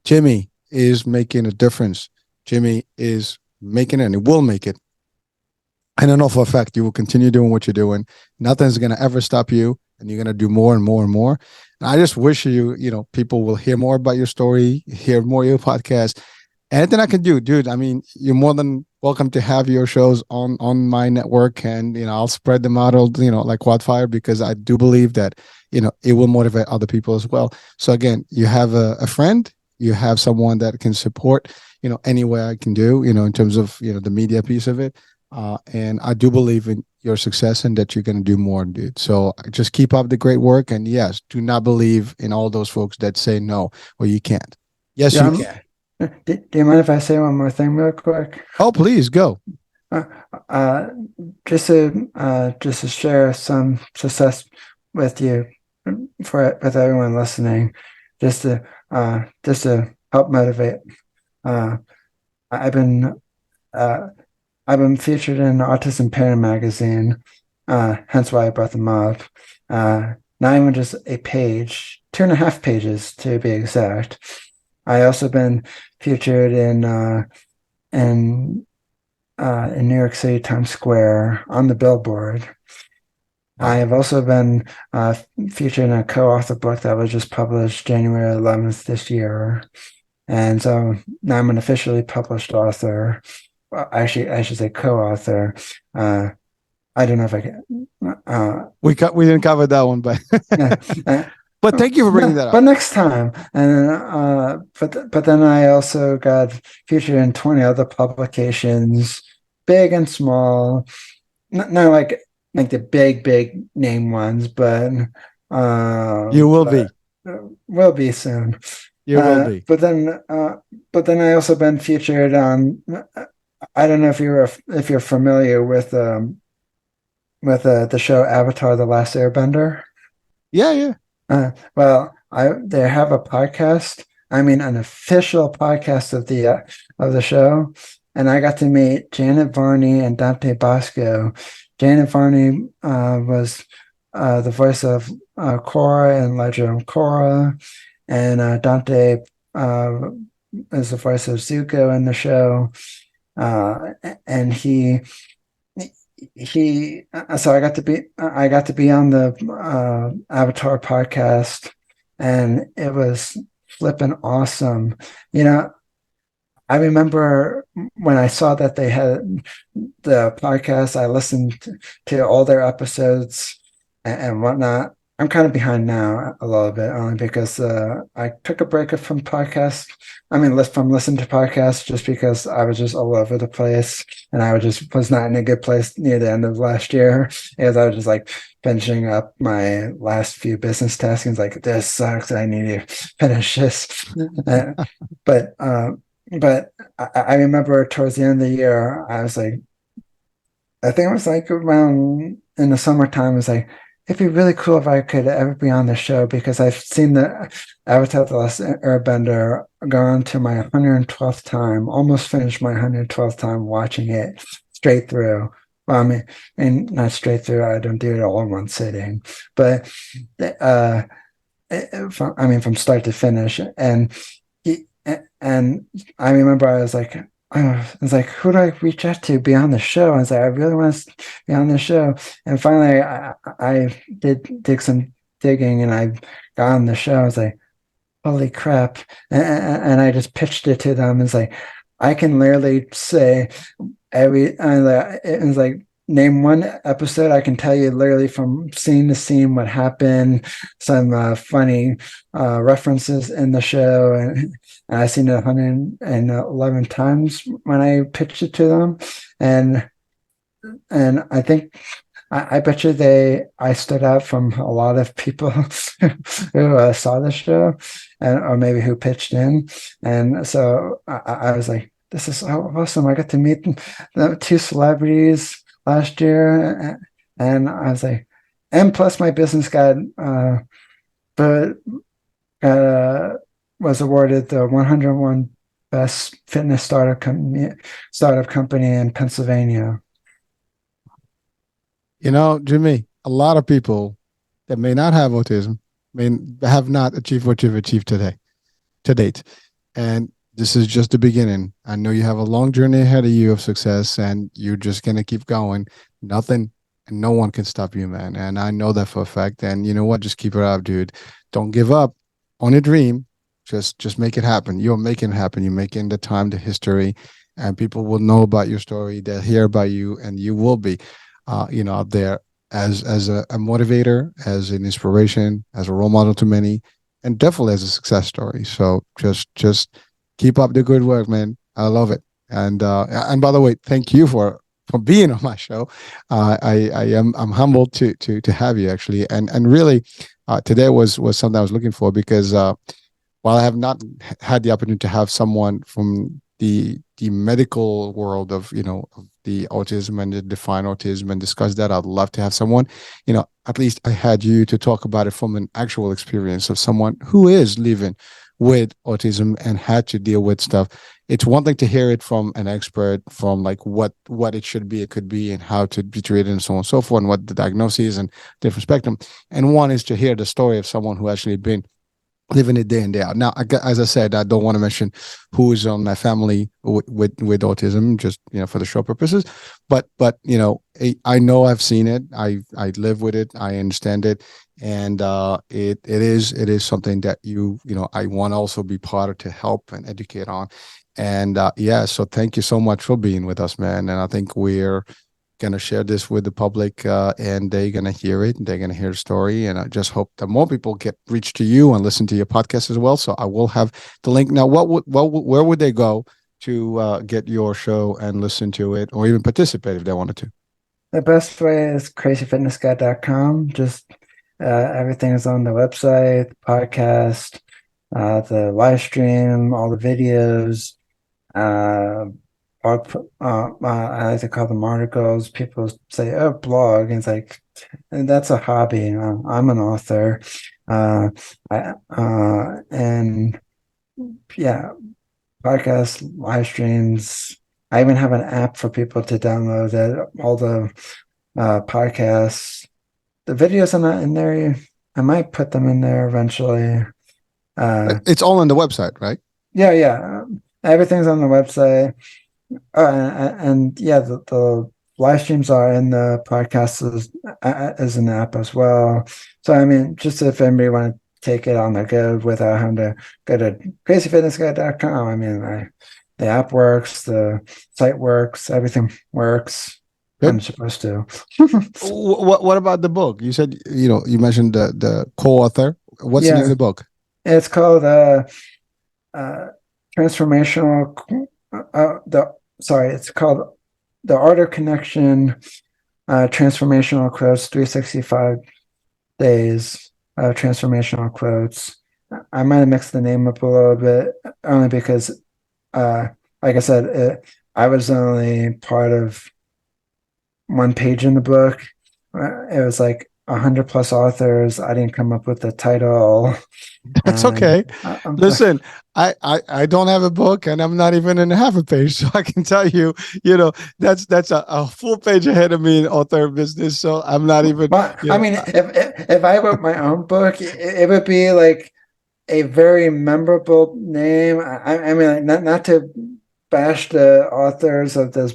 Jimmy is making a difference. Jimmy is making it, and he will make it. And I know for a fact you will continue doing what you're doing. Nothing's going to ever stop you, and you're going to do more and more and more. And I just wish people will hear more about your story, hear more of your podcast. Anything I can do, dude. You're more than welcome to have your shows on my network, and I'll spread them out, like wildfire, because I do believe that it will motivate other people as well. So again, you have a friend, you have someone that can support, any way I can do, in terms of the media piece of it, and I do believe in your success and that you're going to do more, dude. So just keep up the great work, and yes, do not believe in all those folks that say no or you can't. Yes, you can. Do you mind if I say one more thing real quick? Oh, please go. Just to share some success with you, with everyone listening, just to help motivate. I've been featured in Autism Parent magazine, hence why I brought them up. Not even just a page, 2.5 pages to be exact. I also been featured in in New York City, Times Square, on the billboard. I Wow. have also been featured in a co-author book that was just published January 11th this year. And so now I'm an officially published author. Well, actually, I should say co-author. Uh, I don't know if I can. We didn't cover that one, but Yeah, but thank you for bringing that but up. next time. And but then I also got featured in 20 other publications, big and small. Not like the big name ones, You will but be. will be soon. You will be. But then I also been featured on. I don't know if you're familiar with the show Avatar: The Last Airbender. Yeah, yeah. Well, I they have a podcast. I mean, an official podcast of the show, and I got to meet Janet Varney and Dante Bosco. Janet Varney was the voice of Korra in Legend of Korra, and Dante uh, is the voice of Zuko in the show. Uh, and he so I got to be on the Avatar podcast, and it was flipping awesome. You know, I remember when I saw that they had the podcast, I listened to all their episodes and whatnot. I'm kind of behind now a little bit, only because I took a break from podcasts. I mean, from listening to podcasts, just because I was just all over the place, and I was not in a good place near the end of last year, as I was just like finishing up my last few business tasks. And it's like, this sucks. I need to finish this. Uh, but I remember towards the end of the year, I was like, I think it was like around in the summertime. It was like, it'd be really cool if I could ever be on the show, because I've seen the Avatar: The Last Airbender go on to my 112th time, almost finished my 112th time watching it straight through. Well, I mean, not straight through. I don't do it all in one sitting, but uh, from start to finish. And I remember I was like, who do I reach out to be on the show? I was like, I really want to be on the show. And finally, I did some digging, and I got on the show. I was like, holy crap. And I just pitched it to them. It's like, I can literally say it was like, name one episode. I can tell you literally from scene to scene what happened, some funny references in the show. And I've seen it 111 times when I pitched it to them. And I think I bet you I stood out from a lot of people who saw the show, or maybe who pitched in. And so I was like, this is so awesome. I got to meet the two celebrities last year. And I was like, and plus my business but was awarded the 101 best fitness startup company in Pennsylvania. You know, Jimmy, a lot of people that may not have autism may have not achieved what you've achieved to date. And this is just the beginning. I know you have a long journey ahead of you of success, and you're just going to keep going. Nothing and no one can stop you, man. And I know that for a fact. And you know what? Just keep it up, dude. Don't give up on a dream. Just make it happen. You're making it happen. You're making the time, the history, and people will know about your story. They'll hear about you, and you will be, out there as a motivator, as an inspiration, as a role model to many, and definitely as a success story. So just keep up the good work, man. I love it. And by the way, thank you for being on my show. I'm humbled to have you, actually, and really today was something I was looking for, because while I have not had the opportunity to have someone from the medical world of of the autism and the defined autism and discuss that, I'd love to have someone, at least I had you to talk about it from an actual experience of someone who is living with autism and had to deal with stuff. It's one thing to hear it from an expert, from like what it should be, it could be, and how to be treated, and so on and so forth, and what the diagnosis and different spectrum. And one is to hear the story of someone who actually been living it day in day out. Now, as I said, I don't want to mention who is on my family with autism, just for the show purposes. But I know I've seen it. I live with it. I understand it, and it is something that I want to also be part of to help and educate on. And yeah, so thank you so much for being with us, man. And I think we're going to share this with the public, and they're going to hear it. They're going to hear the story. And I just hope that more people get reach to you and listen to your podcast as well. So I will have the link. Now, where would they go to get your show and listen to it, or even participate if they wanted to? The best way is CrazyFitnessGuy.com. Just everything is on the website, the podcast, the live stream, all the videos, I like to call them articles. People say, "Oh, blog," and it's like, and that's a hobby. I'm an author, and yeah, podcasts, live streams. I even have an app for people to download that all the podcasts. The videos are not in there. I might put them in there eventually. It's all on the website, right? Yeah. Everything's on the website. And yeah, the live streams are in the podcast as an app as well. So I mean, just if anybody want to take it on the go without having to go to crazyfitnessguy.com, I mean, the app works, the site works, everything works. Good. I'm supposed to. What about the book? You said you mentioned the co-author. What's the name of the book? It's called Transformational. It's called The Art of Connection, Transformational Quotes, 365 Days of Transformational Quotes. I might have mixed the name up a little bit, only because, like I said, I was only part of one page in the book. It was like 100 plus authors. I didn't come up with the title. That's okay. Listen, I don't have a book, and I'm not even in half a page, so I can tell you, that's a full page ahead of me in author business. So I'm not even. I mean, if I wrote my own book, it would be like a very memorable name. I mean, not to bash the authors of this.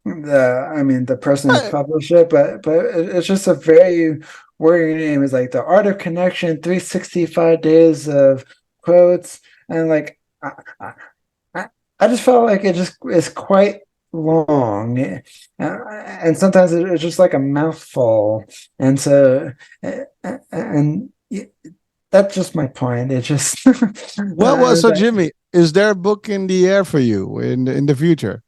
The person who's published it, but it's just a very wordy name. Is like The Art of Connection, 365 Days of Quotes, and like I just felt like it just is quite long, and sometimes it's just like a mouthful, and so and that's just my point. It just well, so Jimmy, is there a book in the air for you in the future?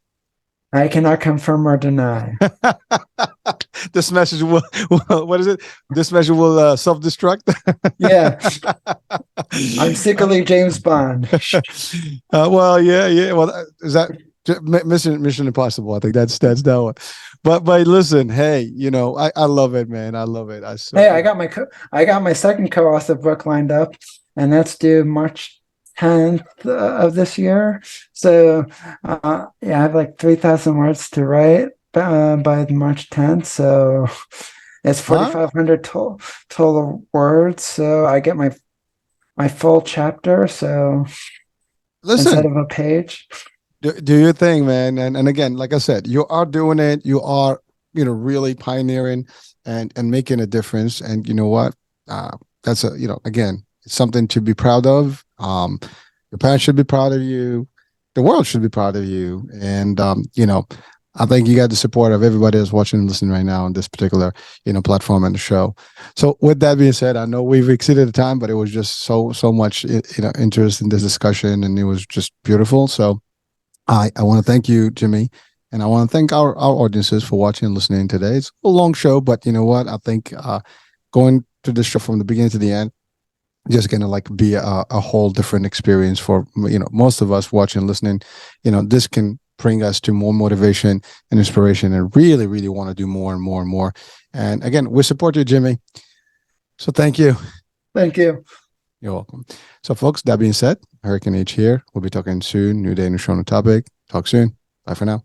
I cannot confirm or deny. This message will, what is it? This message will self-destruct. Yeah. I'm secretly James Bond. Well, yeah. Well, is that Mission Impossible? I think that's that one. But listen, hey, I love it, man. I love it. I got my second co-author book lined up, and that's due March 10th of this year. So I have like 3,000 words to write by March 10th. So it's 4,500 total words. So I get my full chapter. So listen, instead of a page. Do your thing, man. And again, like I said, you are doing it. You are, really pioneering and making a difference. And you know what? That's again, it's something to be proud of. Your parents should be proud of you. The world should be proud of you. And, I think you got the support of everybody that's watching and listening right now on this particular, platform and the show. So with that being said, I know we've exceeded the time, but it was just so much, interest in this discussion, and it was just beautiful. So I want to thank you, Jimmy. And I want to thank our audiences for watching and listening today. It's a long show, but you know what? I think going to this show from the beginning to the end, just gonna be a whole different experience for most of us watching and listening. This can bring us to more motivation and inspiration, and really want to do more and more and more. And again, we support you, Jimmy. So thank you. Thank you. You're welcome. So folks, that being said, Hurricane H here. We'll be talking soon. New day, new show, new topic. Talk soon. Bye for now.